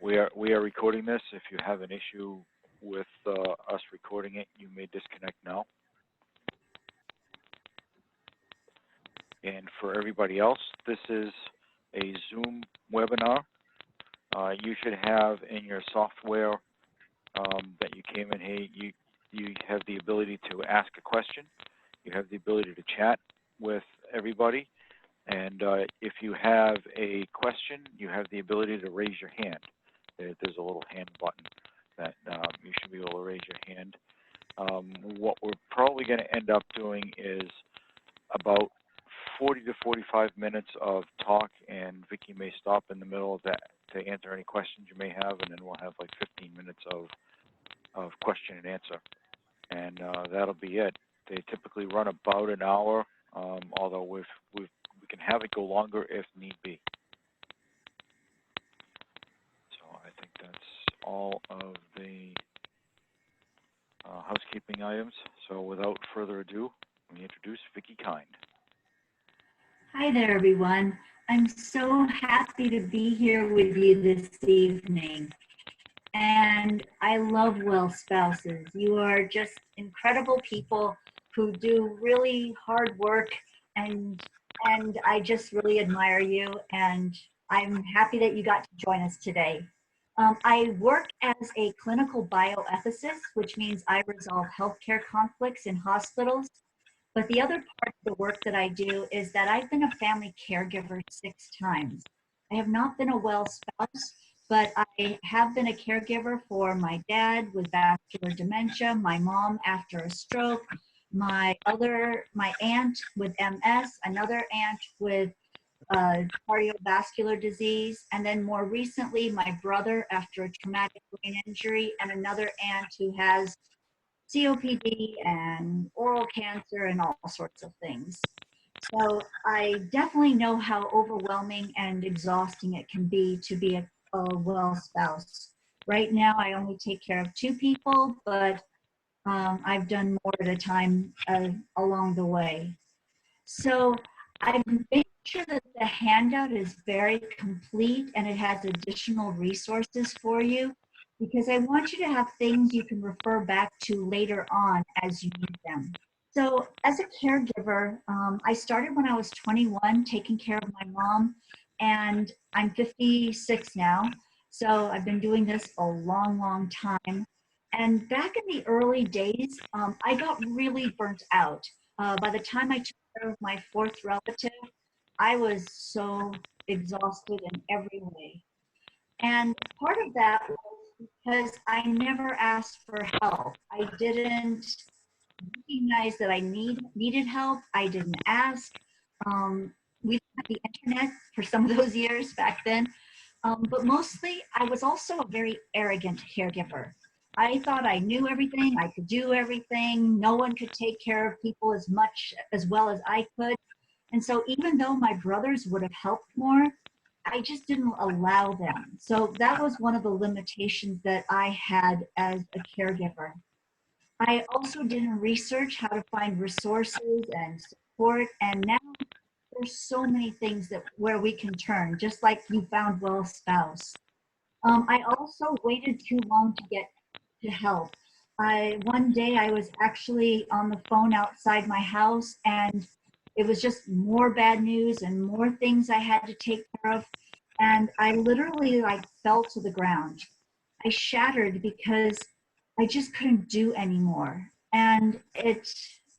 We are recording this. If you have an issue with us recording it, you may disconnect now. And for everybody else, this is a Zoom webinar. You should have in your software that you came in here, you have the ability to ask a question. You have the ability to chat with everybody. And if you have a question, you have the ability to raise your hand. There's a little hand button that you should be able to raise your hand. What we're probably going to end up doing is about 40 to 45 minutes of talk, and Viki may stop in the middle of that to answer any questions you may have, and then we'll have like 15 minutes of question and answer. And that'll be it. They typically run about an hour, although we can have it go longer if need be. So I think that's all of the housekeeping items. So without further ado, let me introduce Viki Kind. Hi there, everyone. I'm so happy to be here with you this evening. And I love Well Spouses. You are just incredible people who do really hard work, and I just really admire you, and I'm happy that you got to join us today. I work as a clinical bioethicist, which means I resolve healthcare conflicts in hospitals. But the other part of the work that I do is that I've been a family caregiver 6 times. I have not been a well spouse, but I have been a caregiver for my dad with vascular dementia, my mom after a stroke, my aunt with MS, another aunt with cardiovascular disease, and then more recently, my brother after a traumatic brain injury, and another aunt who has COPD and oral cancer and all sorts of things. So I definitely know how overwhelming and exhausting it can be to be a well spouse. Right now, I only take care of 2 people, but I've done more at a time along the way. So I've made sure that the handout is very complete and it has additional resources for you, because I want you to have things you can refer back to later on as you need them. So as a caregiver, I started when I was 21 taking care of my mom, and I'm 56 now. So I've been doing this a long, long time. And back in the early days, I got really burnt out. By the time I took care of my 4th relative, I was so exhausted in every way. And part of that was because I never asked for help. I didn't recognize that I needed help. I didn't ask. We didn't have the internet for some of those years back then. But mostly, I was also a very arrogant caregiver. I thought I knew everything, I could do everything, no one could take care of people as well as I could. And so even though my brothers would have helped more, I just didn't allow them. So that was one of the limitations that I had as a caregiver. I also didn't research how to find resources and support, and now there's so many things where we can turn, just like you found Well Spouse. I also waited too long to get to help. One day I was actually on the phone outside my house, and it was just more bad news and more things I had to take care of. And I literally fell to the ground. I shattered because I just couldn't do anymore. And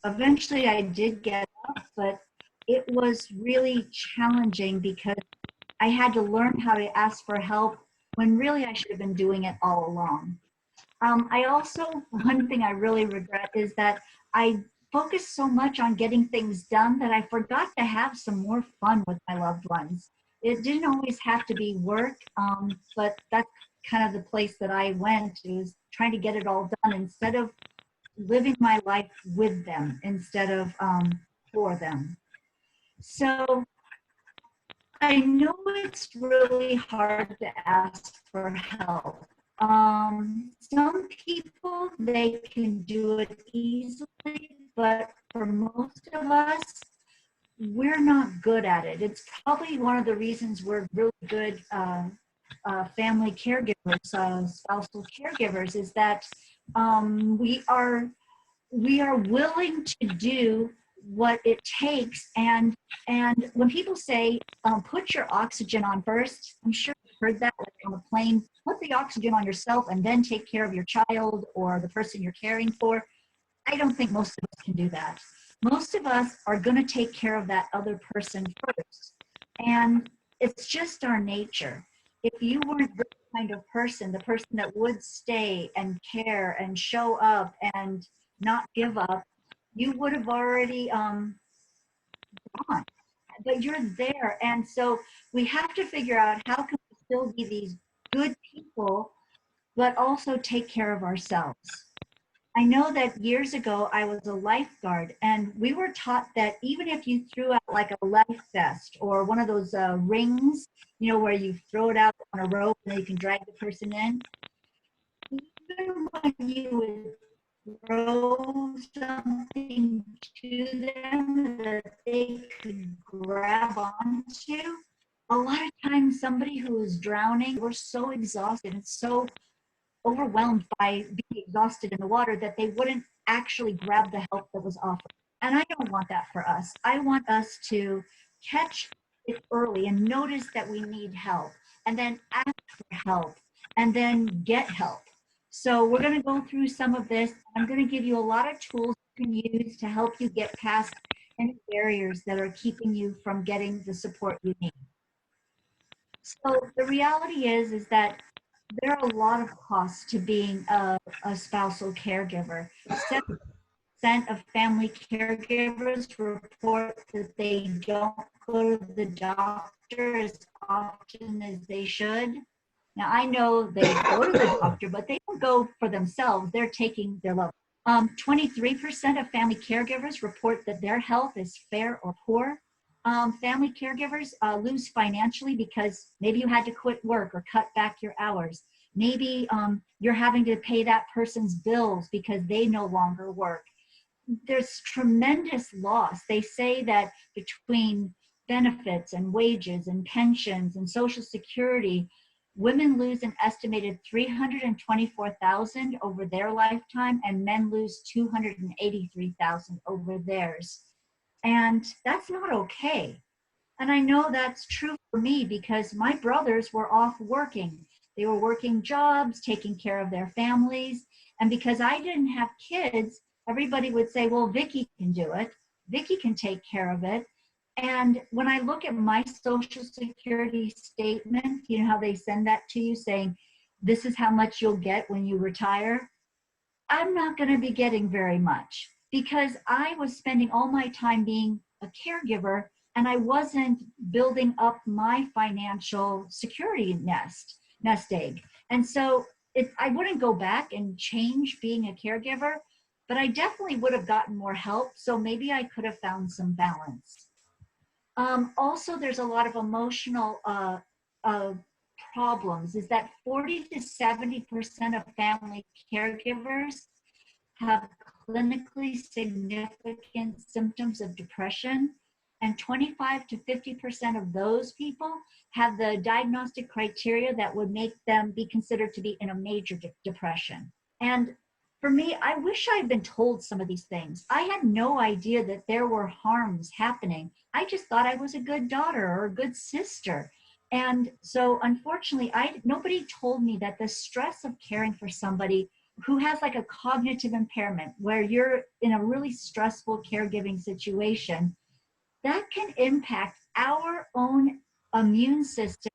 eventually I did get up, but it was really challenging because I had to learn how to ask for help when really I should have been doing it all along. One thing I really regret is that I focused so much on getting things done that I forgot to have some more fun with my loved ones. It didn't always have to be work, but that's kind of the place that I went, is trying to get it all done instead of living my life with them instead of for them. So I know it's really hard to ask for help. Some people, they can do it easily, but for most of us, we're not good at it. It's probably one of the reasons we're really good family caregivers, spousal caregivers, is that we are willing to do what it takes. And when people say, put your oxygen on first, I'm sure you've heard that, like on a plane, put the oxygen on yourself and then take care of your child or the person you're caring for. I don't think most of us can do that. Most of us are going to take care of that other person first. And it's just our nature. If you weren't this kind of person, the person that would stay and care and show up and not give up, you would have already gone. But you're there. And so we have to figure out how can we still be these good people, but also take care of ourselves. I know that years ago I was a lifeguard, and we were taught that even if you threw out like a life vest or one of those rings, where you throw it out on a rope and then you can drag the person in, even when you would throw something to them that they could grab onto, a lot of times somebody who was drowning were so exhausted and so overwhelmed by being exhausted in the water that they wouldn't actually grab the help that was offered. And I don't want that for us. I want us to catch it early and notice that we need help and then ask for help and then get help. So we're going to go through some of this. I'm going to give you a lot of tools you can use to help you get past any barriers that are keeping you from getting the support you need. So the reality is that there are a lot of costs to being a spousal caregiver. 7% of family caregivers report that they don't go to the doctor as often as they should. Now, I know they go to the doctor, but they don't go for themselves. They're taking their loved. 23% of family caregivers report that their health is fair or poor. Family caregivers lose financially because maybe you had to quit work or cut back your hours. Maybe you're having to pay that person's bills because they no longer work. There's tremendous loss. They say that between benefits and wages and pensions and Social Security, women lose an estimated $324,000 over their lifetime, and men lose $283,000 over theirs. And that's not okay. And I know that's true for me because my brothers were off working. They were working jobs, taking care of their families. And because I didn't have kids, everybody would say, well, Viki can do it. Viki can take care of it. And when I look at my Social Security statement, you know how they send that to you saying, this is how much you'll get when you retire. I'm not going to be getting very much because I was spending all my time being a caregiver and I wasn't building up my financial security nest egg. And so I wouldn't go back and change being a caregiver, but I definitely would have gotten more help. So maybe I could have found some balance. Also, there's a lot of emotional problems, is that 40 to 70% of family caregivers have clinically significant symptoms of depression, and 25 to 50% of those people have the diagnostic criteria that would make them be considered to be in a major depression. And for me, I wish I had been told some of these things. I had no idea that there were harms happening. I just thought I was a good daughter or a good sister. And so unfortunately, nobody told me that the stress of caring for somebody who has like a cognitive impairment, where you're in a really stressful caregiving situation, that can impact our own immune system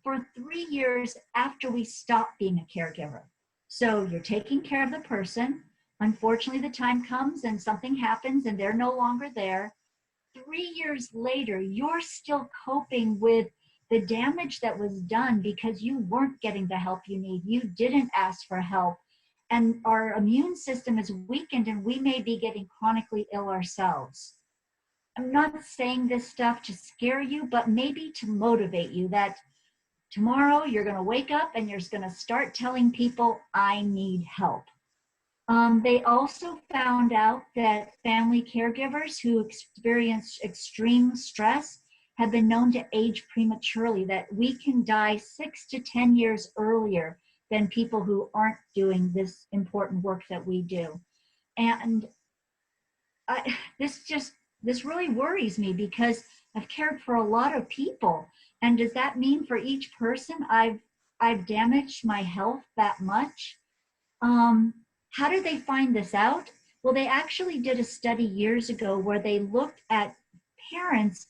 for 3 years after we stop being a caregiver. So you're taking care of the person. Unfortunately, the time comes and something happens and they're no longer there. 3 years later, you're still coping with the damage that was done because you weren't getting the help you need. You didn't ask for help. And our immune system is weakened and we may be getting chronically ill ourselves. I'm not saying this stuff to scare you, but maybe to motivate you that tomorrow you're going to wake up and you're going to start telling people, I need help. They also found out that family caregivers who experience extreme stress have been known to age prematurely, that we can die 6 to 10 years earlier than people who aren't doing this important work that we do. And I, this really worries me because I've cared for a lot of people. And does that mean for each person I've damaged my health that much? Um, how did they find this out? Well, they actually did a study years ago where they looked at parents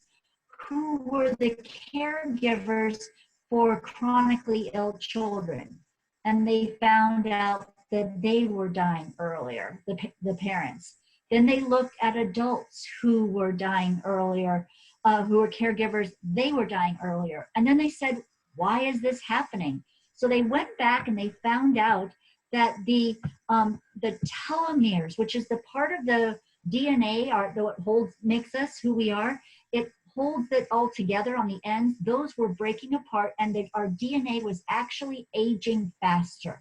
who were the caregivers for chronically ill children. And they found out that they were dying earlier, the parents. Then they looked at adults who were dying earlier, who were caregivers, they were dying earlier. And then they said, why is this happening? So they went back and they found out that the telomeres, which is the part of the DNA, that makes us who we are, it holds it all together on the ends. Those were breaking apart, and that our DNA was actually aging faster.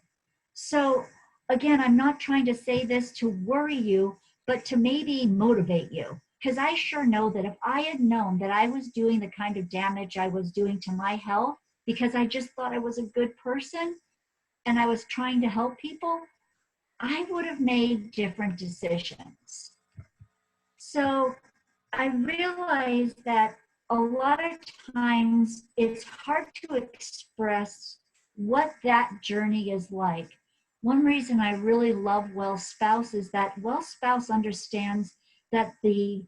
So again, I'm not trying to say this to worry you, but to maybe motivate you. Because I sure know that if I had known that I was doing the kind of damage I was doing to my health because I just thought I was a good person and I was trying to help people, I would have made different decisions. So I realize that a lot of times it's hard to express what that journey is like. One reason I really love Well Spouse is that Well Spouse understands that the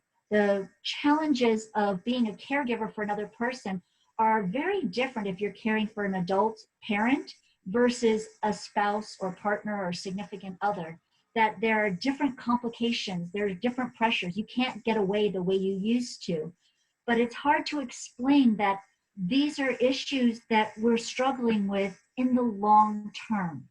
challenges of being a caregiver for another person are very different if you're caring for an adult parent versus a spouse or partner or significant other. That there are different complications, there are different pressures. You can't get away the way you used to. But it's hard to explain that these are issues that we're struggling with in the long term.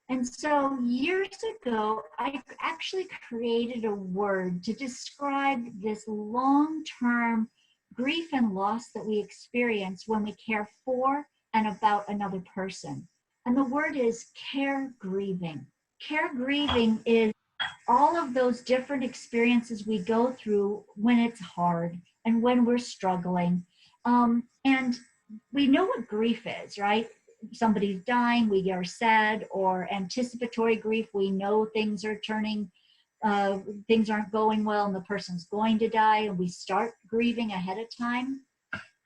And so years ago, I actually created a word to describe this long-term grief and loss that we experience when we care for and about another person. And the word is care grieving. Care grieving is all of those different experiences we go through when it's hard and when we're struggling. And we know what grief is, right? Somebody's dying, we are sad, or anticipatory grief, we know things are turning, things aren't going well and the person's going to die, and we start grieving ahead of time.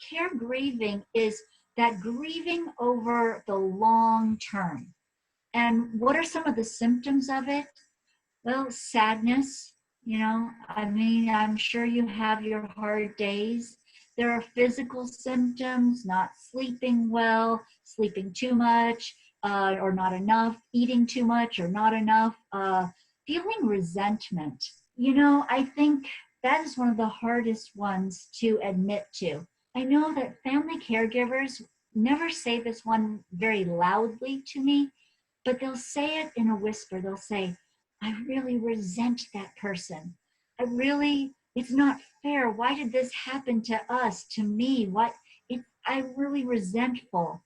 Care grieving is that grieving over the long term. And what are some of the symptoms of it? Well, sadness, I mean, I'm sure you have your hard days. There are physical symptoms, not sleeping well, sleeping too much or not enough, eating too much or not enough, feeling resentment. I think that is one of the hardest ones to admit to. I know that family caregivers never say this one very loudly to me, but they'll say it in a whisper. They'll say, I really resent that person. It's not fair. Why did this happen to us, to me? I'm really resentful.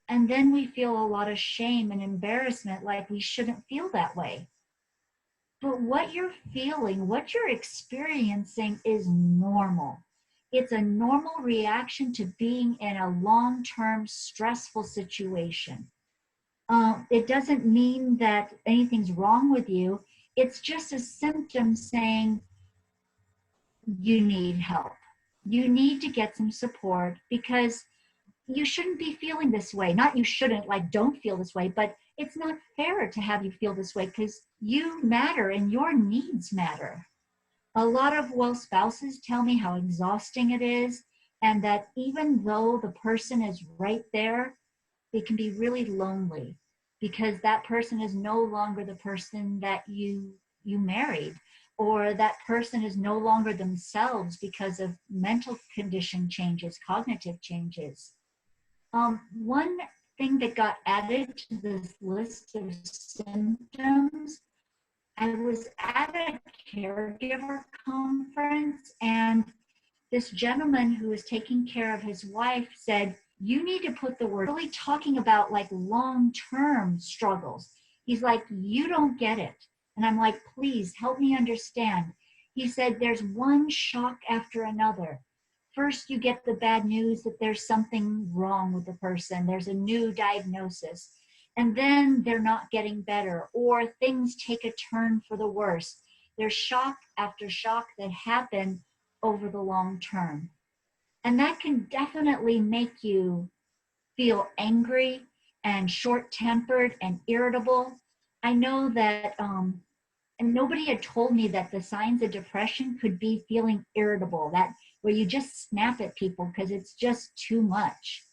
And then we feel a lot of shame and embarrassment, like we shouldn't feel that way. But what you're feeling, what you're experiencing is normal. It's a normal reaction to being in a long-term stressful situation. It doesn't mean that anything's wrong with you. It's just a symptom saying you need help. You need to get some support because you shouldn't be feeling this way. Not you shouldn't, like don't feel this way, but it's not fair to have you feel this way because you matter and your needs matter. A lot of Well spouses tell me how exhausting it is, and that even though the person is right there, it can be really lonely because that person is no longer the person that you married, or that person is no longer themselves because of mental condition changes, cognitive changes. One thing that got added to this list of symptoms, I was at a caregiver conference, and this gentleman who was taking care of his wife said, you need to put the word, really talking about like long-term struggles. He's like, you don't get it. And I'm like, please help me understand. He said, there's one shock after another. first you get the bad news that there's something wrong with the person, there's a new diagnosis, and then they're not getting better, or things take a turn for the worse. There's shock after shock that happen over the long term. And that can definitely make you feel angry and short-tempered and irritable. I know that, and nobody had told me that the signs of depression could be feeling irritable, that where you just snap at people because it's just too much.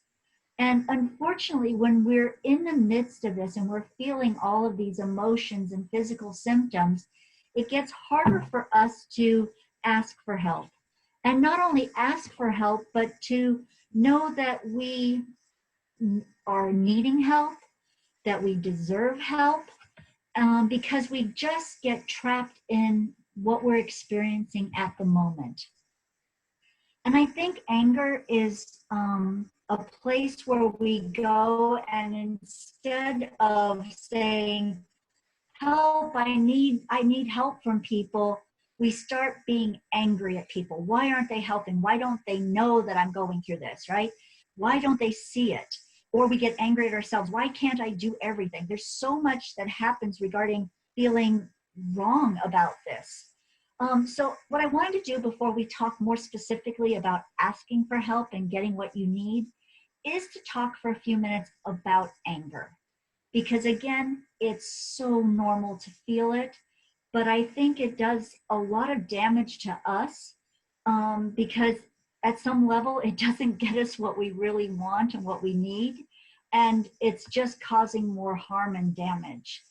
And unfortunately, when we're in the midst of this and we're feeling all of these emotions and physical symptoms, it gets harder for us to ask for help. And not only ask for help, but to know that we are needing help, that we deserve help, because we just get trapped in what we're experiencing at the moment. And I think anger is a place where we go, and instead of saying, help, I need help from people, we start being angry at people. Why aren't they helping? Why don't they know that I'm going through this, right? Why don't they see it? Or we get angry at ourselves. Why can't I do everything? There's so much that happens regarding feeling wrong about this. So what I wanted to do before we talk more specifically about asking for help and getting what you need is to talk for a few minutes about anger. Because again, it's so normal to feel it, but I think it does a lot of damage to us, because at some level it doesn't get us what we really want and what we need, and it's just causing more harm and damage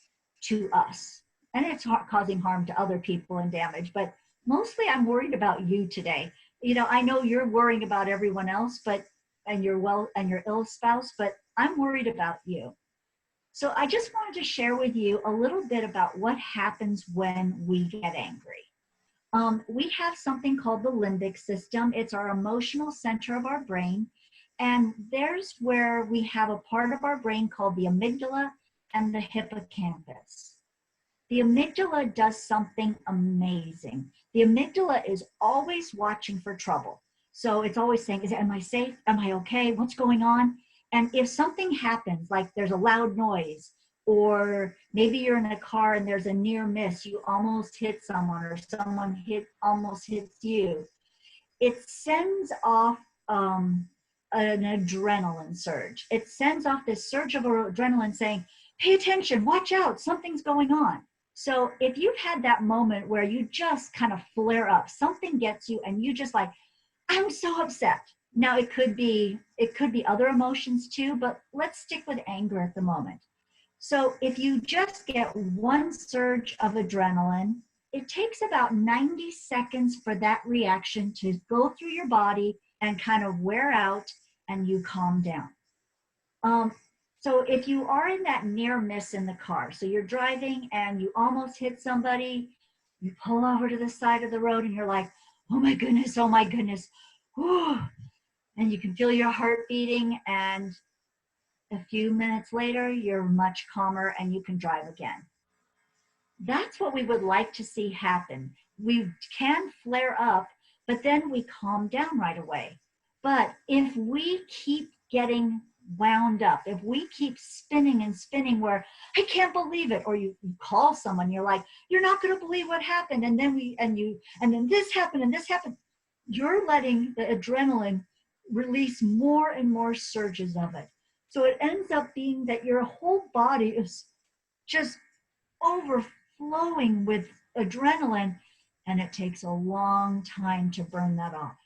to us. And it's causing harm to other people and damage, but mostly I'm worried about you today. You know, I know you're worrying about everyone else, and your ill spouse, but I'm worried about you. So I just wanted to share with you a little bit about what happens when we get angry. We have something called the limbic system. It's our emotional center of our brain. And there's where we have a part of our brain called the amygdala and the hippocampus. The amygdala does something amazing. The amygdala is always watching for trouble. So it's always saying, am I safe? Am I okay? What's going on? And if something happens, like there's a loud noise, or maybe you're in a car and there's a near miss, you almost hit someone, or someone almost hits you, it sends off an adrenaline surge. It sends off this surge of adrenaline saying, pay attention, watch out, something's going on. So if you've had that moment where you just kind of flare up, something gets you and you just like, I'm so upset. Now it could be other emotions too, but let's stick with anger at the moment. So if you just get one surge of adrenaline, it takes about 90 seconds for that reaction to go through your body and kind of wear out, and you calm down. So if you are in that near miss in the car, so you're driving and you almost hit somebody, you pull over to the side of the road and you're like, oh my goodness, whew. And you can feel your heart beating, and a few minutes later, you're much calmer and you can drive again. That's what we would like to see happen. We can flare up, but then we calm down right away. But if we keep getting wound up, if we keep spinning and spinning where I can't believe it, or you call someone, you're like, you're not going to believe what happened, and then this happened and this happened, you're letting the adrenaline release more and more surges of it. So it ends up being that your whole body is just overflowing with adrenaline, and it takes a long time to burn that off.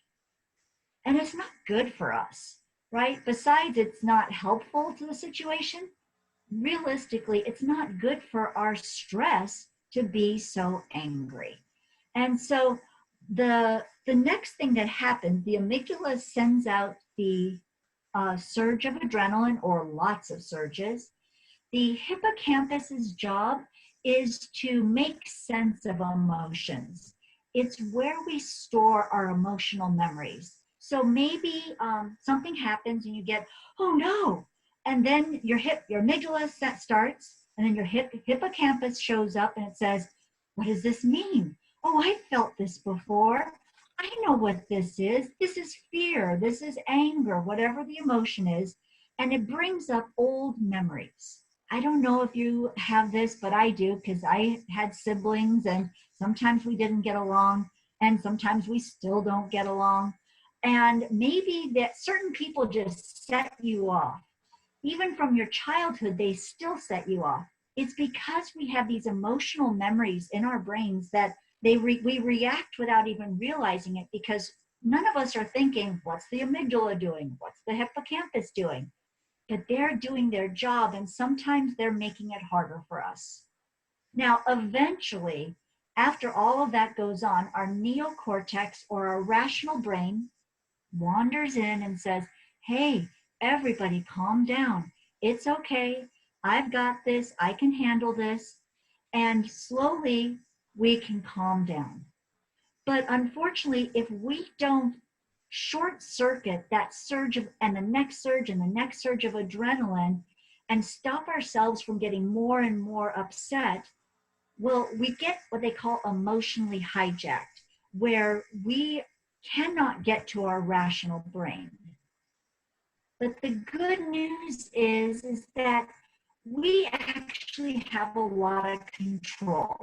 And it's not good for us, right? Besides, it's not helpful to the situation. Realistically, it's not good for our stress to be so angry. And so the next thing that happens, the amygdala sends out the surge of adrenaline, or lots of surges. The hippocampus's job is to make sense of emotions. It's where we store our emotional memories. So maybe something happens and you get, oh no, and then your amygdala starts, and then your hippocampus shows up and it says, what does this mean? Oh, I felt this before. I know what this is. This is fear. This is anger, whatever the emotion is. And it brings up old memories. I don't know if you have this, but I do because I had siblings and sometimes we didn't get along and sometimes we still don't get along. And maybe that certain people just set you off. Even from your childhood, they still set you off. It's because we have these emotional memories in our brains that we react without even realizing it because none of us are thinking, what's the amygdala doing? What's the hippocampus doing? But they're doing their job and sometimes they're making it harder for us. Now, eventually, after all of that goes on, our neocortex or our rational brain wanders in and says, hey, everybody calm down. It's okay. I've got this. I can handle this. And slowly we can calm down. But unfortunately, if we don't short circuit that surge of, and the next surge and the next surge of adrenaline and stop ourselves from getting more and more upset, well, we get what they call emotionally hijacked, where we cannot get to our rational brain. But the good news is that we actually have a lot of control.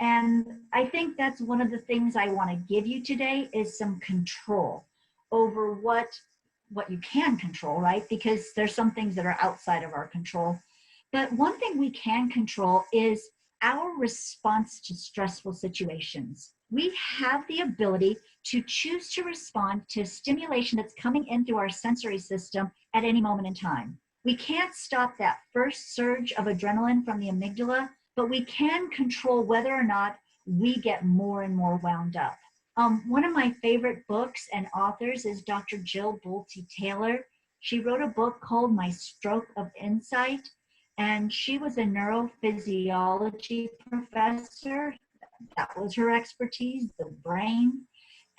And I think that's one of the things I want to give you today is some control over what you can control, right? Because there's some things that are outside of our control. But one thing we can control is our response to stressful situations. We have the ability to choose to respond to stimulation that's coming in through our sensory system at any moment in time. We can't stop that first surge of adrenaline from the amygdala, but we can control whether or not we get more and more wound up. One of my favorite books and authors is Dr. Jill Bolte Taylor. She wrote a book called My Stroke of Insight, and she was a neurophysiology professor. That was her expertise, the brain.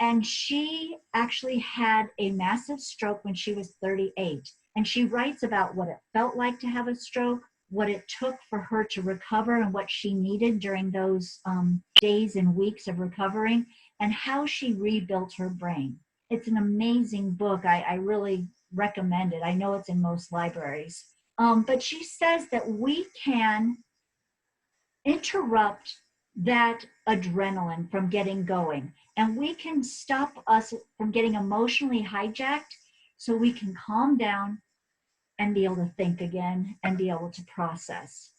And she actually had a massive stroke when she was 38. And she writes about what it felt like to have a stroke, what it took for her to recover and what she needed during those days and weeks of recovering, and how she rebuilt her brain. It's an amazing book. I really recommend it. I know it's in most libraries. But she says that we can interrupt that adrenaline from getting going, and we can stop us from getting emotionally hijacked so we can calm down and be able to think again and be able to process.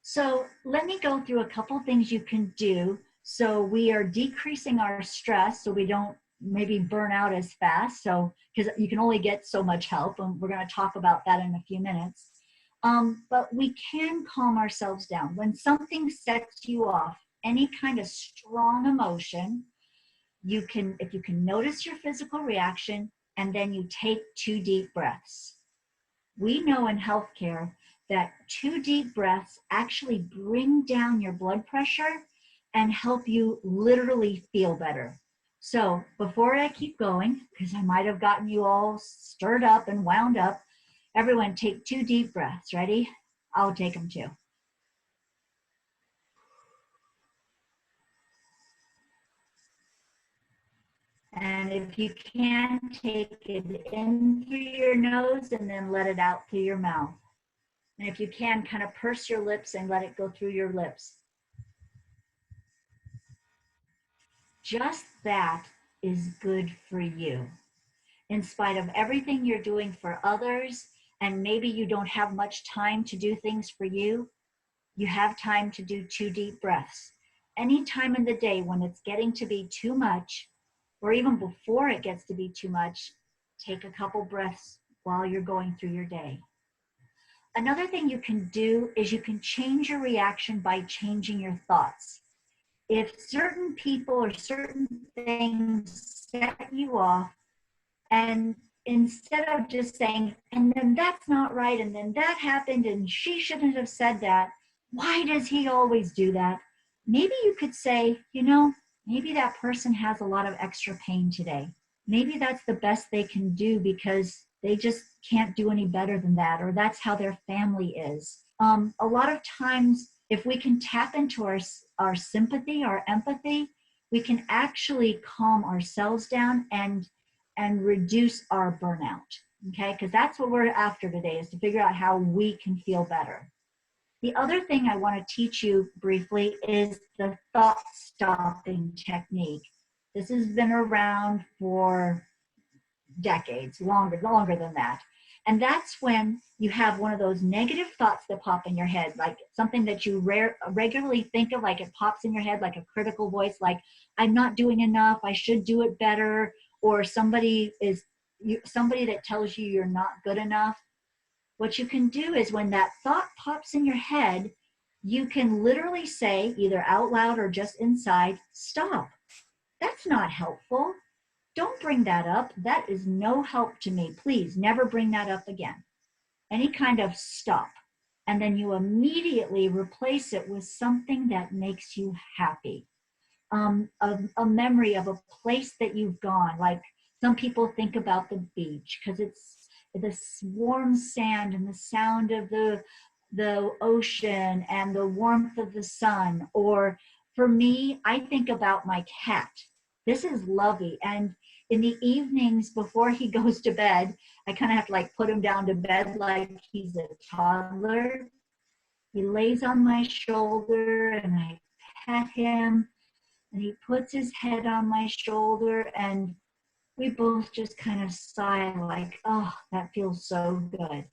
So let me go through a couple things you can do so we are decreasing our stress so we don't maybe burn out as fast. So, because you can only get so much help, and we're going to talk about that in a few minutes. But we can calm ourselves down. When something sets you off, any kind of strong emotion, if you can notice your physical reaction, and then you take 2 deep breaths. We know in healthcare that 2 deep breaths actually bring down your blood pressure and help you literally feel better. So before I keep going, because I might have gotten you all stirred up and wound up, everyone take 2 deep breaths. Ready? I'll take them too. And if you can, take it in through your nose and then let it out through your mouth. And if you can, kind of purse your lips and let it go through your lips. Just that is good for you. In spite of everything you're doing for others, and maybe you don't have much time to do things for you, you have time to do 2 deep breaths. Any time in the day when it's getting to be too much, or even before it gets to be too much, take a couple breaths while you're going through your day. Another thing you can do is you can change your reaction by changing your thoughts. If certain people or certain things set you off, and instead of just saying, and then that's not right, and then that happened, and she shouldn't have said that, why does he always do that? Maybe you could say, maybe that person has a lot of extra pain today. Maybe that's the best they can do because they just can't do any better than that, or that's how their family is. A lot of times, if we can tap into our sympathy, our empathy, we can actually calm ourselves down and reduce our burnout. Okay, because that's what we're after today, is to figure out how we can feel better. The other thing I want to teach you briefly is the thought stopping technique. This has been around for decades, longer than that. And that's when you have one of those negative thoughts that pop in your head, like something that you regularly think of, like it pops in your head like a critical voice, like I'm not doing enough, I should do it better, or somebody that tells you you're not good enough. What you can do is when that thought pops in your head, you can literally say, either out loud or just inside, stop. That's not helpful. Don't bring that up. That is no help to me. Please never bring that up again. Any kind of stop. And then you immediately replace it with something that makes you happy. A memory of a place that you've gone. Like some people think about the beach because it's the warm sand and the sound of the ocean and the warmth of the sun. Or for me, I think about my cat. This is Lovey. And in the evenings before he goes to bed, I kind of have to like put him down to bed like he's a toddler. He lays on my shoulder and I pet him and he puts his head on my shoulder and we both just kind of sigh like, oh, that feels so good.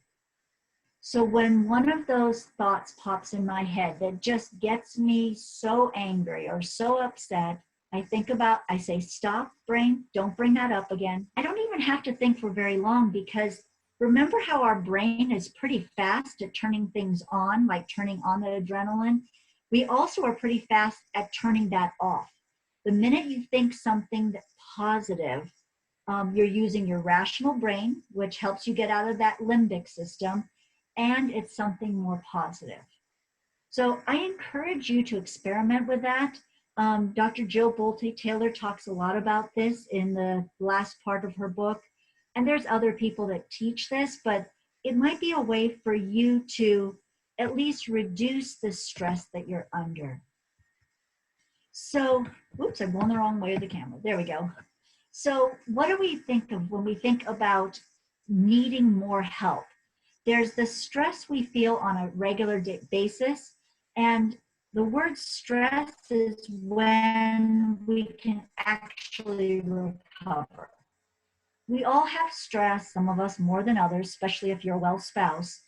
So when one of those thoughts pops in my head that just gets me so angry or so upset, I say, stop, brain, don't bring that up again. I don't even have to think for very long because remember how our brain is pretty fast at turning things on, like turning on the adrenaline? We also are pretty fast at turning that off. The minute you think something that's positive, you're using your rational brain, which helps you get out of that limbic system, and it's something more positive. So I encourage you to experiment with that. Dr. Jill Bolte Taylor talks a lot about this in the last part of her book. And there's other people that teach this, but it might be a way for you to at least reduce the stress that you're under. So, oops, I'm going the wrong way of the camera. There we go. So what do we think of when we think about needing more help? There's the stress we feel on a regular basis, and the word stress is when we can actually recover. We all have stress, some of us more than others, especially if you're a well spouse.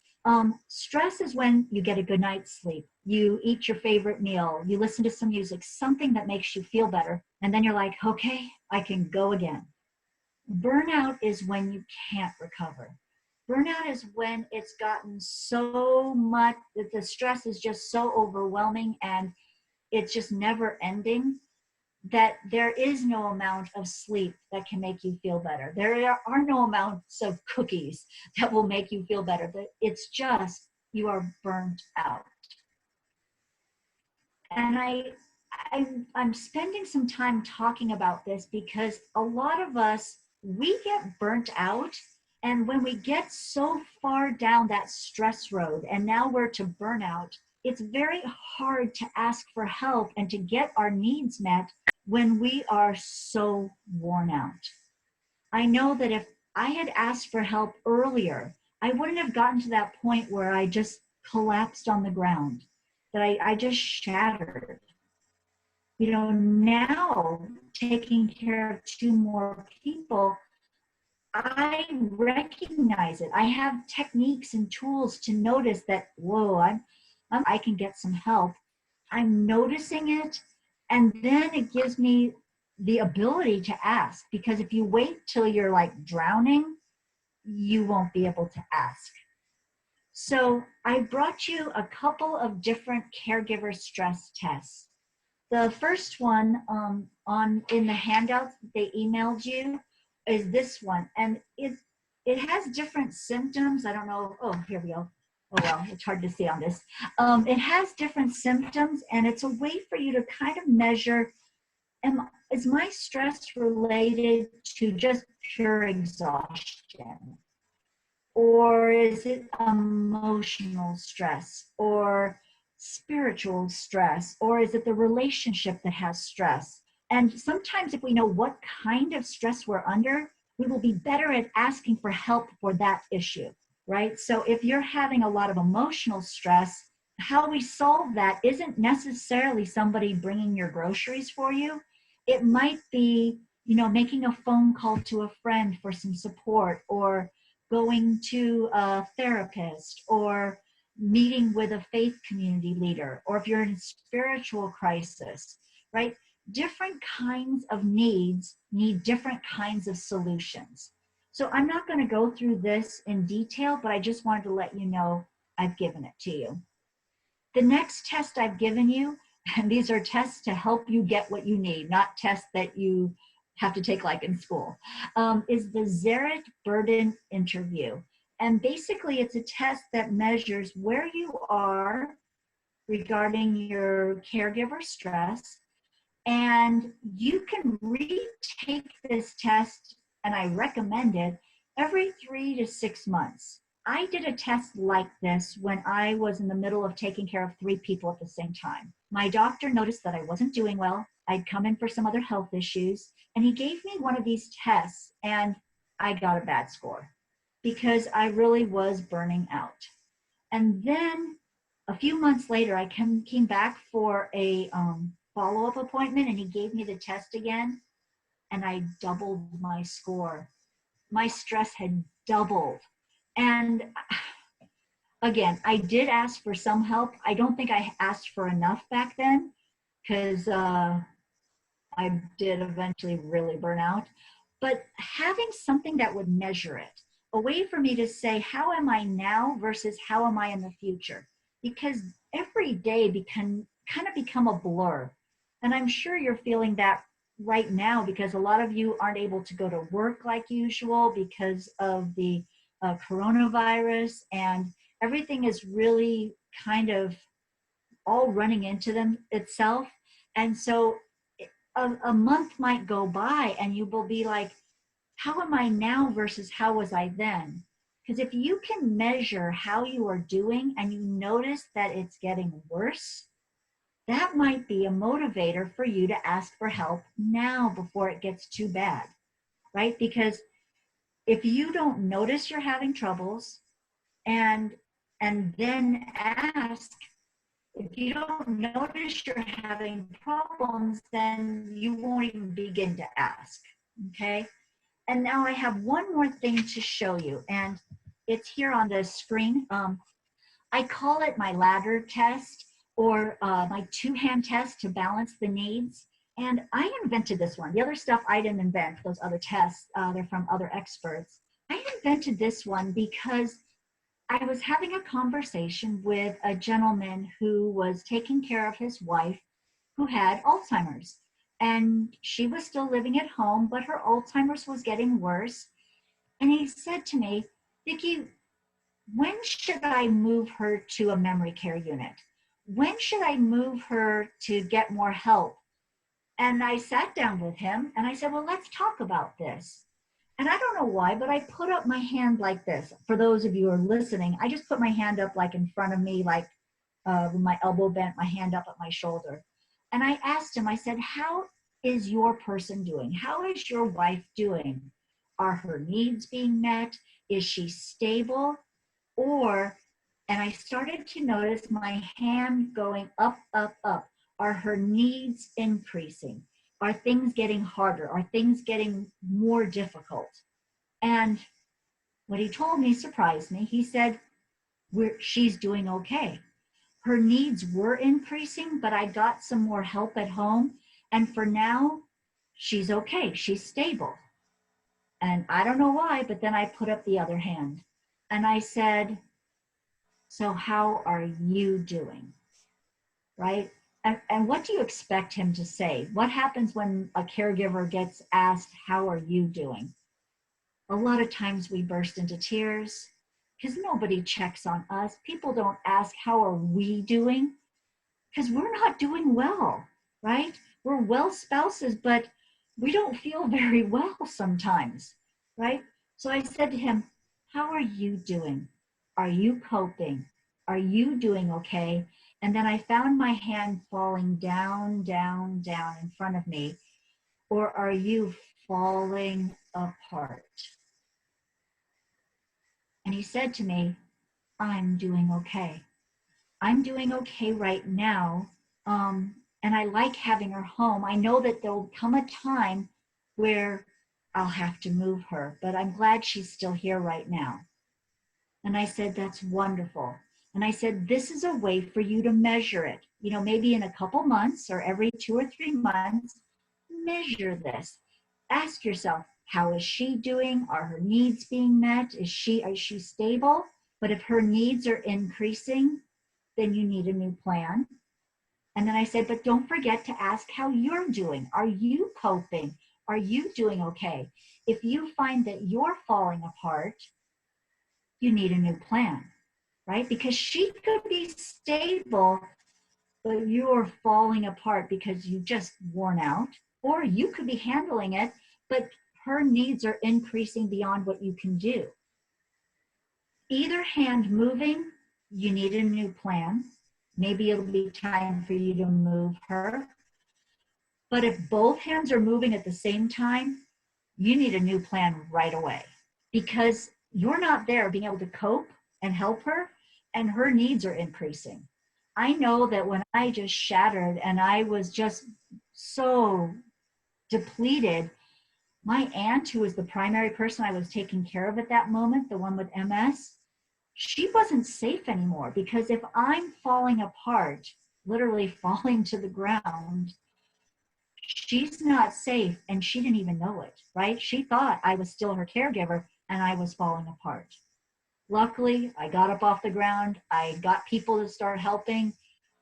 Stress is when you get a good night's sleep, you eat your favorite meal, you listen to some music, something that makes you feel better, and then you're like, okay, I can go again. Burnout is when you can't recover. Burnout is when it's gotten so much that the stress is just so overwhelming and it's just never ending that there is no amount of sleep that can make you feel better. There are no amounts of cookies that will make you feel better. It's just you are burnt out. And I'm spending some time talking about this because a lot of us, we get burnt out. And when we get so far down that stress road and now we're to burnout, it's very hard to ask for help and to get our needs met when we are so worn out. I know that if I had asked for help earlier, I wouldn't have gotten to that point where I just collapsed on the ground, that I just shattered. You know, now taking care of two more people, I recognize it. I have techniques and tools to notice that, whoa, I can get some help. I'm noticing it, and then it gives me the ability to ask, because if you wait till you're like drowning, you won't be able to ask. So I brought you a couple of different caregiver stress tests. The first one in the handouts they emailed you is this one, and it has different symptoms. I don't know. Oh, here we go. Oh well, it's hard to see on this. It has different symptoms, and it's a way for you to kind of measure: is my stress related to just pure exhaustion, or is it emotional stress, or spiritual stress, or is it the relationship that has stress? And sometimes if we know what kind of stress we're under, we will be better at asking for help for that issue, right? So if you're having a lot of emotional stress, how we solve that isn't necessarily somebody bringing your groceries for you. It might be, making a phone call to a friend for some support, or going to a therapist, or meeting with a faith community leader, or if you're in a spiritual crisis, right? Different kinds of needs need different kinds of solutions. So I'm not going to go through this in detail, but I just wanted to let you know I've given it to you. The next test I've given you, and these are tests to help you get what you need, not tests that you have to take like in school, is the Zarit Burden Interview. And basically it's a test that measures where you are regarding your caregiver stress. And you can retake this test, and I recommend it, every 3 to 6 months. I did a test like this when I was in the middle of taking care of 3 people at the same time. My doctor noticed that I wasn't doing well. I'd come in for some other health issues, and he gave me one of these tests, and I got a bad score because I really was burning out. And then a few months later, I came back for a follow-up appointment, and he gave me the test again, and I doubled my score. My stress had doubled. And again, I did ask for some help. I don't think I asked for enough back then, because I did eventually really burn out. But having something that would measure it, a way for me to say, how am I now versus how am I in the future? Because every day can kind of become a blur. And I'm sure you're feeling that right now, because a lot of you aren't able to go to work like usual because of the coronavirus, and everything is really kind of all running into them itself. And so a month might go by and you will be like, how am I now versus how was I then? Because if you can measure how you are doing and you notice that it's getting worse, that might be a motivator for you to ask for help now before it gets too bad, right? Because if you don't notice you're having troubles and then ask, if you don't notice you're having problems, then you won't even begin to ask, okay? And now I have one more thing to show you, and it's here on the screen. I call it my ladder test, or my two-hand test to balance the needs. And I invented this one. The other stuff I didn't invent, those other tests, they're from other experts. I invented this one because I was having a conversation with a gentleman who was taking care of his wife who had Alzheimer's. And she was still living at home, but her Alzheimer's was getting worse. And he said to me, Vicki, when should I move her to a memory care unit? When should I move her to get more help? And I sat down with him and I said, well, let's talk about this. And I don't know why, but I put up my hand like this. For those of you who are listening, I just put my hand up like in front of me, like with my elbow bent, my hand up at my shoulder. And I asked him, I said, how is your person doing? How is your wife doing? Are her needs being met? Is she stable? Or, and I started to notice my hand going up, up, up. Are her needs increasing? Are things getting harder? Are things getting more difficult? And what he told me surprised me. He said, she's doing okay. Her needs were increasing, but I got some more help at home. And for now, she's okay. She's stable. And I don't know why, but then I put up the other hand. And I said, so how are you doing? Right? And what do you expect him to say? What happens when a caregiver gets asked, how are you doing? A lot of times we burst into tears because nobody checks on us. People don't ask, how are we doing? Because we're not doing well, right? We're well spouses, but we don't feel very well sometimes, right? So I said to him, how are you doing? Are you coping? Are you doing okay? And then I found my hand falling down, down, down in front of me. or are you falling apart? And he said to me, I'm doing okay. I'm doing okay right now. And I like having her home. I know that there'll come a time where I'll have to move her, but I'm glad she's still here right now. And I said, that's wonderful. And I said, this is a way for you to measure it. You know, maybe in a couple months or every 2 or 3 months, measure this. Ask yourself, how is she doing? Are her needs being met? Is she stable? But if her needs are increasing, then you need a new plan. And then I said, but don't forget to ask how you're doing. Are you coping? Are you doing okay? If you find that you're falling apart, you need a new plan, right? Because she could be stable, but you're falling apart because you just worn out, or you could be handling it, but her needs are increasing beyond what you can do. Either hand moving, you need a new plan. Maybe it'll be time for you to move her. But if both hands are moving at the same time, you need a new plan right away, because you're not there being able to cope and help her, and her needs are increasing. I know that when I just shattered and I was just so depleted, my aunt, who was the primary person I was taking care of at that moment, the one with MS, she wasn't safe anymore, because if I'm falling apart, literally falling to the ground, she's not safe, and she didn't even know it, right? She thought I was still her caregiver and I was falling apart. Luckily, I got up off the ground, I got people to start helping,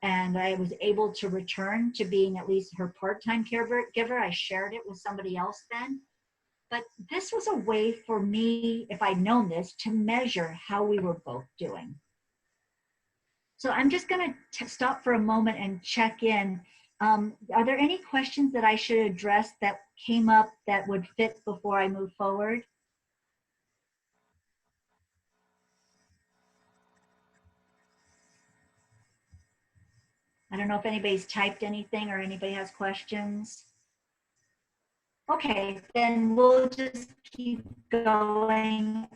and I was able to return to being at least her part-time caregiver. I shared it with somebody else then. But this was a way for me, if I'd known this, to measure how we were both doing. So I'm just going to stop for a moment and check in. Are there any questions that I should address that came up that would fit before I move forward? I don't know if anybody's typed anything or anybody has questions. Okay, then we'll just keep going.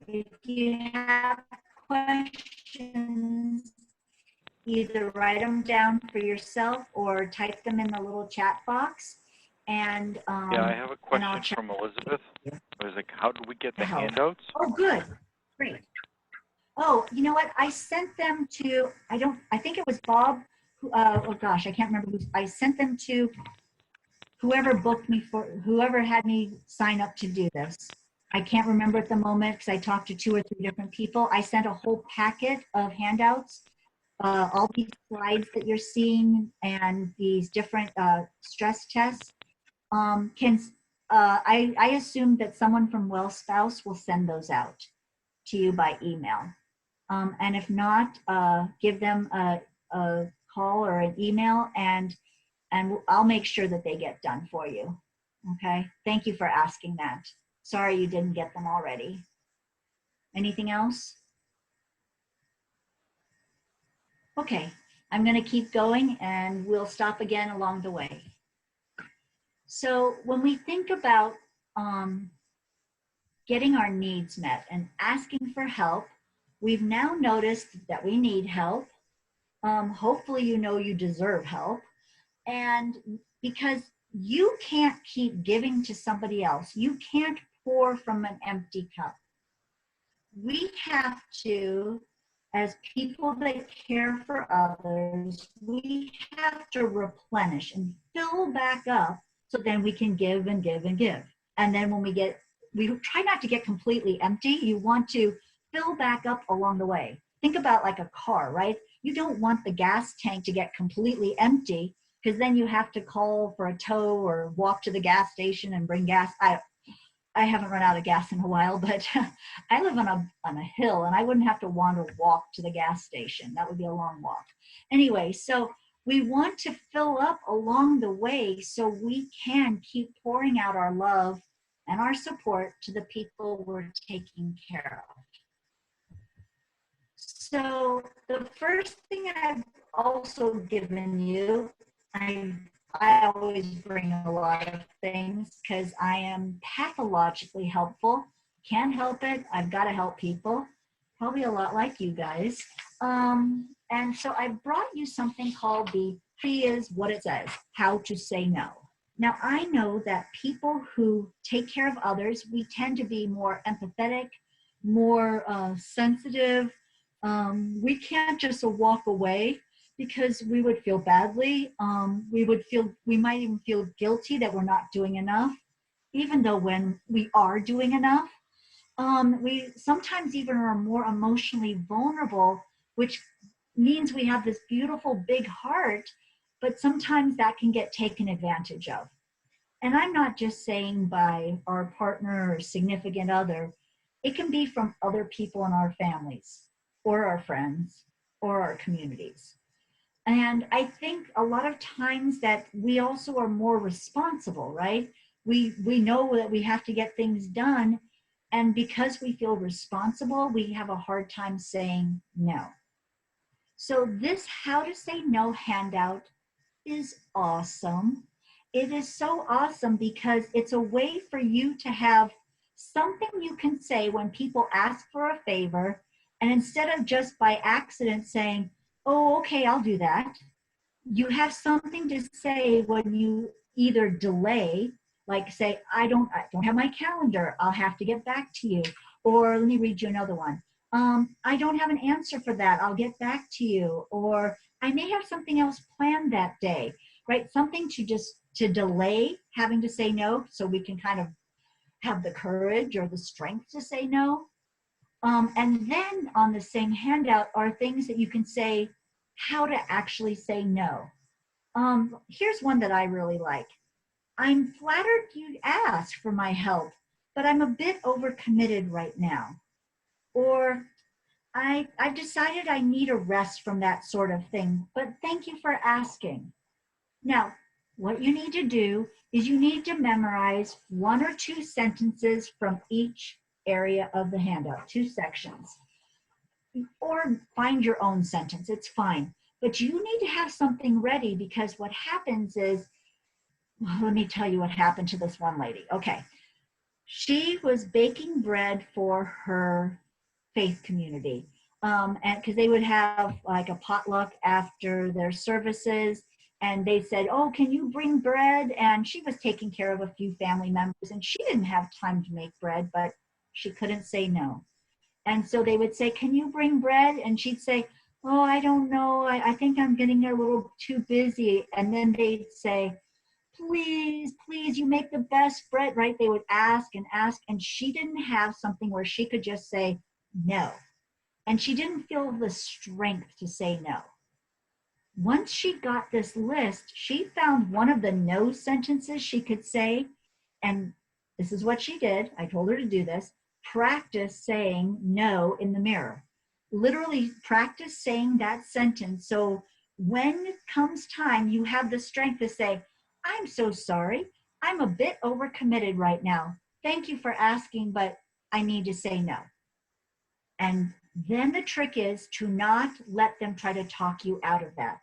If you have questions, either write them down for yourself or type them in the little chat box. And Yeah, I have a question from Elizabeth. It was like, how do we get the handouts? Oh, good. Great. Oh, you know what? I sent them to, I think it was Bob. Oh gosh, I can't remember who. I sent them to whoever booked me for, whoever had me sign up to do this. I can't remember at the moment because I talked to 2 or 3 different people. I sent a whole packet of handouts, all these slides that you're seeing and these different stress tests. I assume that someone from WellSpouse will send those out to you by email. And if not, give them a call or an email, and I'll make sure that they get done for you. Okay, thank you for asking that. Sorry you didn't get them already. Anything else? Okay, I'm going to keep going and we'll stop again along the way. So when we think about getting our needs met and asking for help, we've now noticed that we need help. Hopefully you know you deserve help. And because you can't keep giving to somebody else, you can't pour from an empty cup. We have to, as people that care for others, we have to replenish and fill back up so then we can give and give and give. And then when we try not to get completely empty. You want to fill back up along the way. Think about like a car, right? You don't want the gas tank to get completely empty, because then you have to call for a tow or walk to the gas station and bring gas. I haven't run out of gas in a while, but I live on a hill and I wouldn't have to want to walk to the gas station. That would be a long walk. Anyway, so we want to fill up along the way so we can keep pouring out our love and our support to the people we're taking care of. So the first thing I've also given you, I always bring a lot of things because I am pathologically helpful. Can't help it. I've got to help people. Probably a lot like you guys. And so I brought you something called the Tree is what it says, how to say no. Now, I know that people who take care of others, we tend to be more empathetic, more sensitive. We can't just walk away because we would feel badly. We might even feel guilty that we're not doing enough, even though when we are doing enough, we sometimes even are more emotionally vulnerable, which means we have this beautiful big heart, but sometimes that can get taken advantage of. And I'm not just saying by our partner or significant other, it can be from other people in our families or our friends or our communities. And I think a lot of times that we also are more responsible, right? We know that we have to get things done. And because we feel responsible, we have a hard time saying no. So this How to Say No handout is awesome. It is so awesome because it's a way for you to have something you can say when people ask for a favor. And instead of just by accident saying, oh, okay, I'll do that, you have something to say when you either delay, like say, I don't have my calendar, I'll have to get back to you. Or let me read you another one. I don't have an answer for that, I'll get back to you. Or I may have something else planned that day, right? Something to delay having to say no, so we can kind of have the courage or the strength to say no. And then on the same handout are things that you can say how to actually say no. Here's one that I really like. I'm flattered you asked for my help, but I'm a bit overcommitted right now. Or I've decided I need a rest from that sort of thing, but thank you for asking. Now, what you need to do is you need to memorize one or two sentences from each area of the handout, two sections, or find your own sentence. It's fine. But you need to have something ready because what happens is, well, let me tell you what happened to this one lady. Okay. She was baking bread for her faith community. And because they would have like a potluck after their services, and they said, oh, can you bring bread? And she was taking care of a few family members, and she didn't have time to make bread, but she couldn't say no. And so they would say, can you bring bread? And she'd say, oh, I don't know. I think I'm getting a little too busy. And then they'd say, please, please, you make the best bread, right? They would ask and ask, and she didn't have something where she could just say no. And she didn't feel the strength to say no. Once she got this list, she found one of the no sentences she could say, and this is what she did. I told her to do this. Practice saying no in the mirror. Literally practice saying that sentence. So when it comes time, you have the strength to say, I'm so sorry. I'm a bit overcommitted right now. Thank you for asking, but I need to say no. And then the trick is to not let them try to talk you out of that.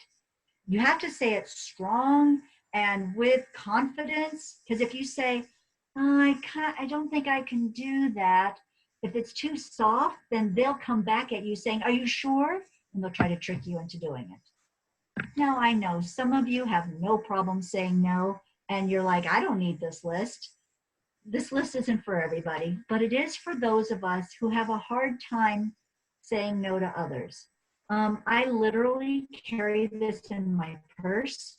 You have to say it strong and with confidence, because if you say, oh, I don't think I can do that, if it's too soft, then they'll come back at you saying, are you sure? And they'll try to trick you into doing it. Now, I know some of you have no problem saying no, and you're like, I don't need this list. This list isn't for everybody, but it is for those of us who have a hard time saying no to others. I literally carry this in my purse,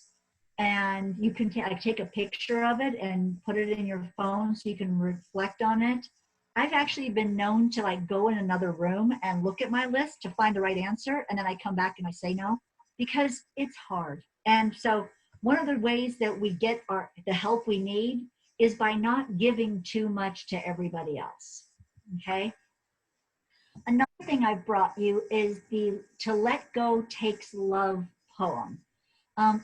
and you can take a picture of it and put it in your phone so you can reflect on it. I've actually been known to like go in another room and look at my list to find the right answer, and then I come back and I say no because it's hard. And so one of the ways that we get the help we need is by not giving too much to everybody else. Okay. Another thing I brought you is the To Let Go Takes Love poem.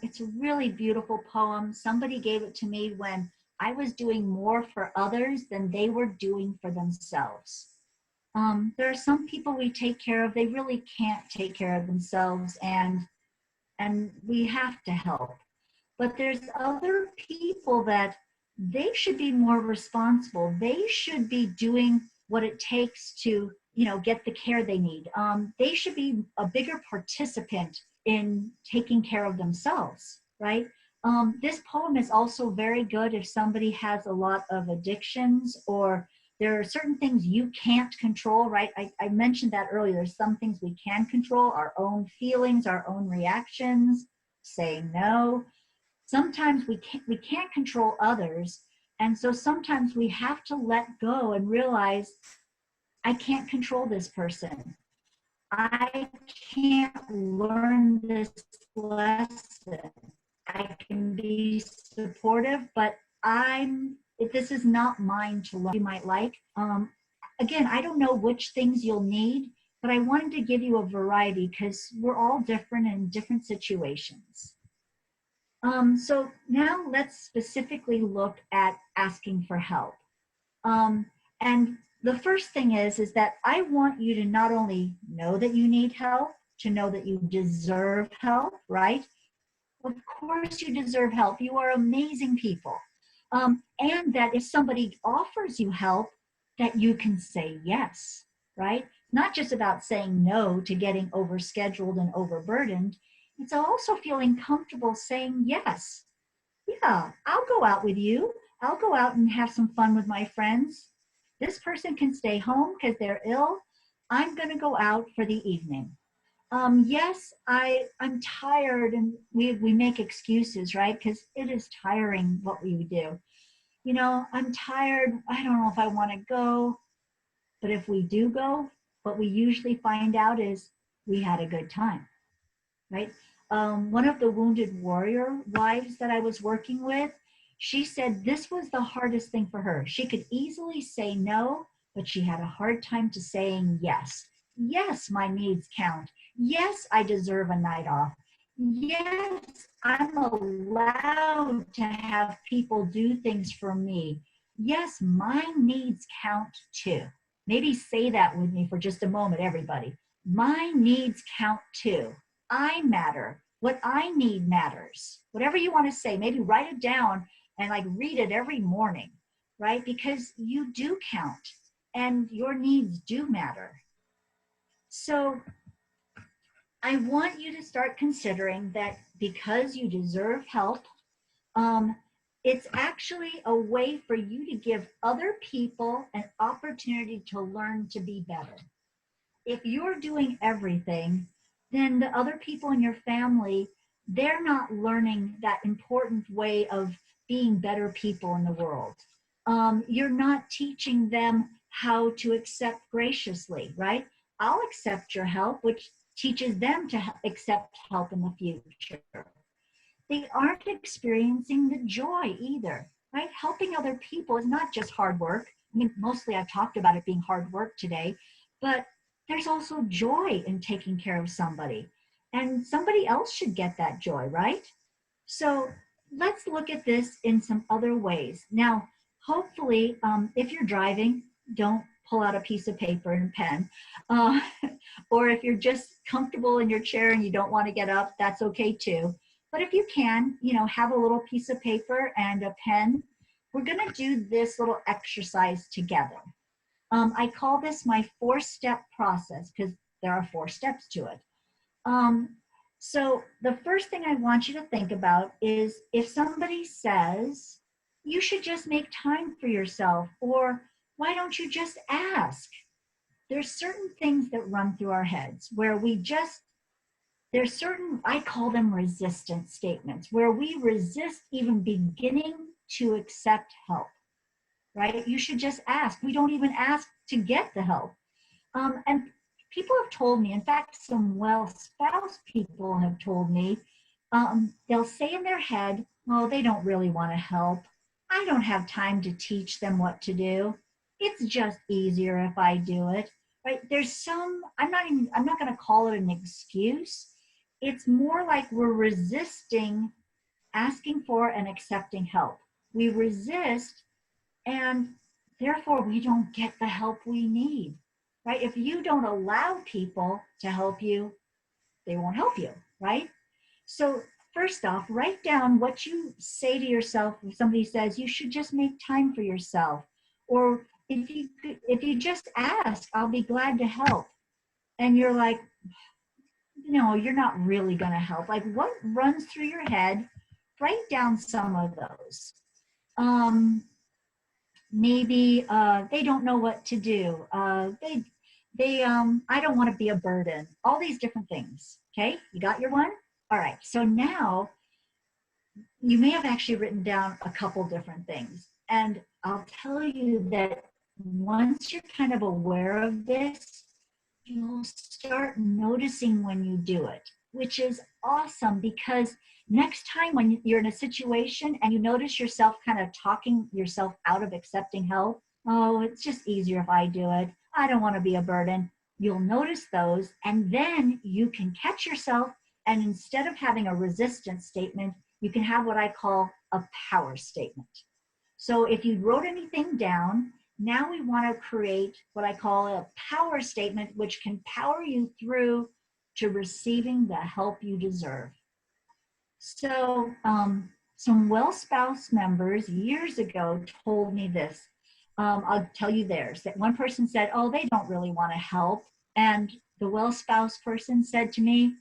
It's a really beautiful poem. Somebody gave it to me when I was doing more for others than they were doing for themselves. There are some people we take care of, they really can't take care of themselves, and we have to help. But there's other people that they should be more responsible. They should be doing what it takes to, get the care they need. They should be a bigger participant in taking care of themselves, right? This poem is also very good if somebody has a lot of addictions, or there are certain things you can't control, right? I mentioned that earlier. There's some things we can control, our own feelings, our own reactions, saying no. Sometimes we can't control others. And so sometimes we have to let go and realize, I can't control this person. I can't learn this lesson. I can be supportive, but this is not mine to learn. You might like. Again, I don't know which things you'll need, but I wanted to give you a variety because we're all different in different situations. So now let's specifically look at asking for help. And the first thing is that I want you to not only know that you need help, to know that you deserve help, right? Of course you deserve help. You are amazing people. And that if somebody offers you help, that you can say yes, right? Not just about saying no to getting overscheduled and overburdened. It's also feeling comfortable saying yes. Yeah, I'll go out with you. I'll go out and have some fun with my friends. This person can stay home because they're ill. I'm going to go out for the evening. Yes, I'm tired, and we make excuses, right? Because it is tiring what we do. I'm tired. I don't know if I want to go. But if we do go, what we usually find out is we had a good time, right? One of the wounded warrior wives that I was working with, she said this was the hardest thing for her. She could easily say no, but she had a hard time to saying yes. Yes, my needs count. Yes, I deserve a night off. Yes, I'm allowed to have people do things for me. Yes, my needs count too. Maybe say that with me for just a moment, everybody. My needs count too. I matter. What I need matters. Whatever you want to say, maybe write it down and read it every morning, right? Because you do count and your needs do matter. So I want you to start considering that because you deserve help, um, it's actually a way for you to give other people an opportunity to learn to be better. If you're doing everything, then the other people in your family, they're not learning that important way of being better people in the world. You're not teaching them how to accept graciously, right? I'll accept your help, which teaches them to accept help in the future. They aren't experiencing the joy either, right? Helping other people is not just hard work. I mean, mostly I've talked about it being hard work today, but there's also joy in taking care of somebody. And somebody else should get that joy, right? So let's look at this in some other ways. Now, hopefully, if you're driving, don't pull out a piece of paper and pen. Uh, or if you're just comfortable in your chair and you don't want to get up, that's okay too. But if you can, have a little piece of paper and a pen. We're going to do this little exercise together. I call this my 4-step process because there are 4 steps to it. So the first thing I want you to think about is if somebody says, you should just make time for yourself, or why don't you just ask? There's certain things that run through our heads where there's certain, I call them resistance statements, where we resist even beginning to accept help, right? You should just ask. We don't even ask to get the help. And people have told me, in fact, some well-spoused people have told me, they'll say in their head, oh, they don't really want to help. I don't have time to teach them what to do. It's just easier if I do it, right? There's some, I'm not going to call it an excuse. It's more like we're resisting asking for and accepting help. We resist, and therefore we don't get the help we need, right? If you don't allow people to help you, they won't help you, right? So first off, write down what you say to yourself if somebody says you should just make time for yourself, or if you just ask, I'll be glad to help, and you're like, no, you're not really going to help. Like, what runs through your head? Write down some of those. Maybe they don't know what to do. I don't want to be a burden. All these different things. Okay, you got your one? All right, so now you may have actually written down a couple different things. And I'll tell you that once you're kind of aware of this, you'll start noticing when you do it, which is awesome, because next time when you're in a situation and you notice yourself kind of talking yourself out of accepting help, oh, it's just easier if I do it, I don't want to be a burden, you'll notice those, and then you can catch yourself, and instead of having a resistance statement, you can have what I call a power statement. So if you wrote anything down, now we want to create what I call a power statement, which can power you through to receiving the help you deserve. So some well spouse members years ago told me this. I'll tell you theirs. That one person said, oh, they don't really want to help. And the well spouse person said to me,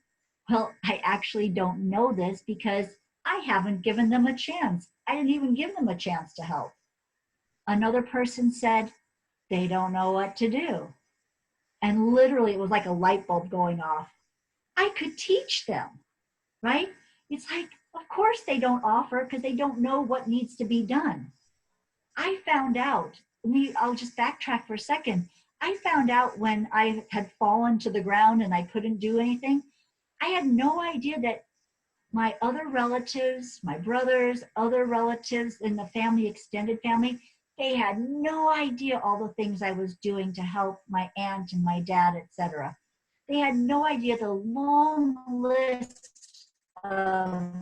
well, I actually don't know this because I haven't given them a chance. I didn't even give them a chance to help. Another person said, they don't know what to do. And literally it was like a light bulb going off. I could teach them, right? It's like, of course they don't offer because they don't know what needs to be done. I found out, I'll just backtrack for a second. I found out when I had fallen to the ground and I couldn't do anything, I had no idea that my other relatives, my brothers, other relatives in the family, extended family, they had no idea all the things I was doing to help my aunt and my dad, etc. They had no idea the long list of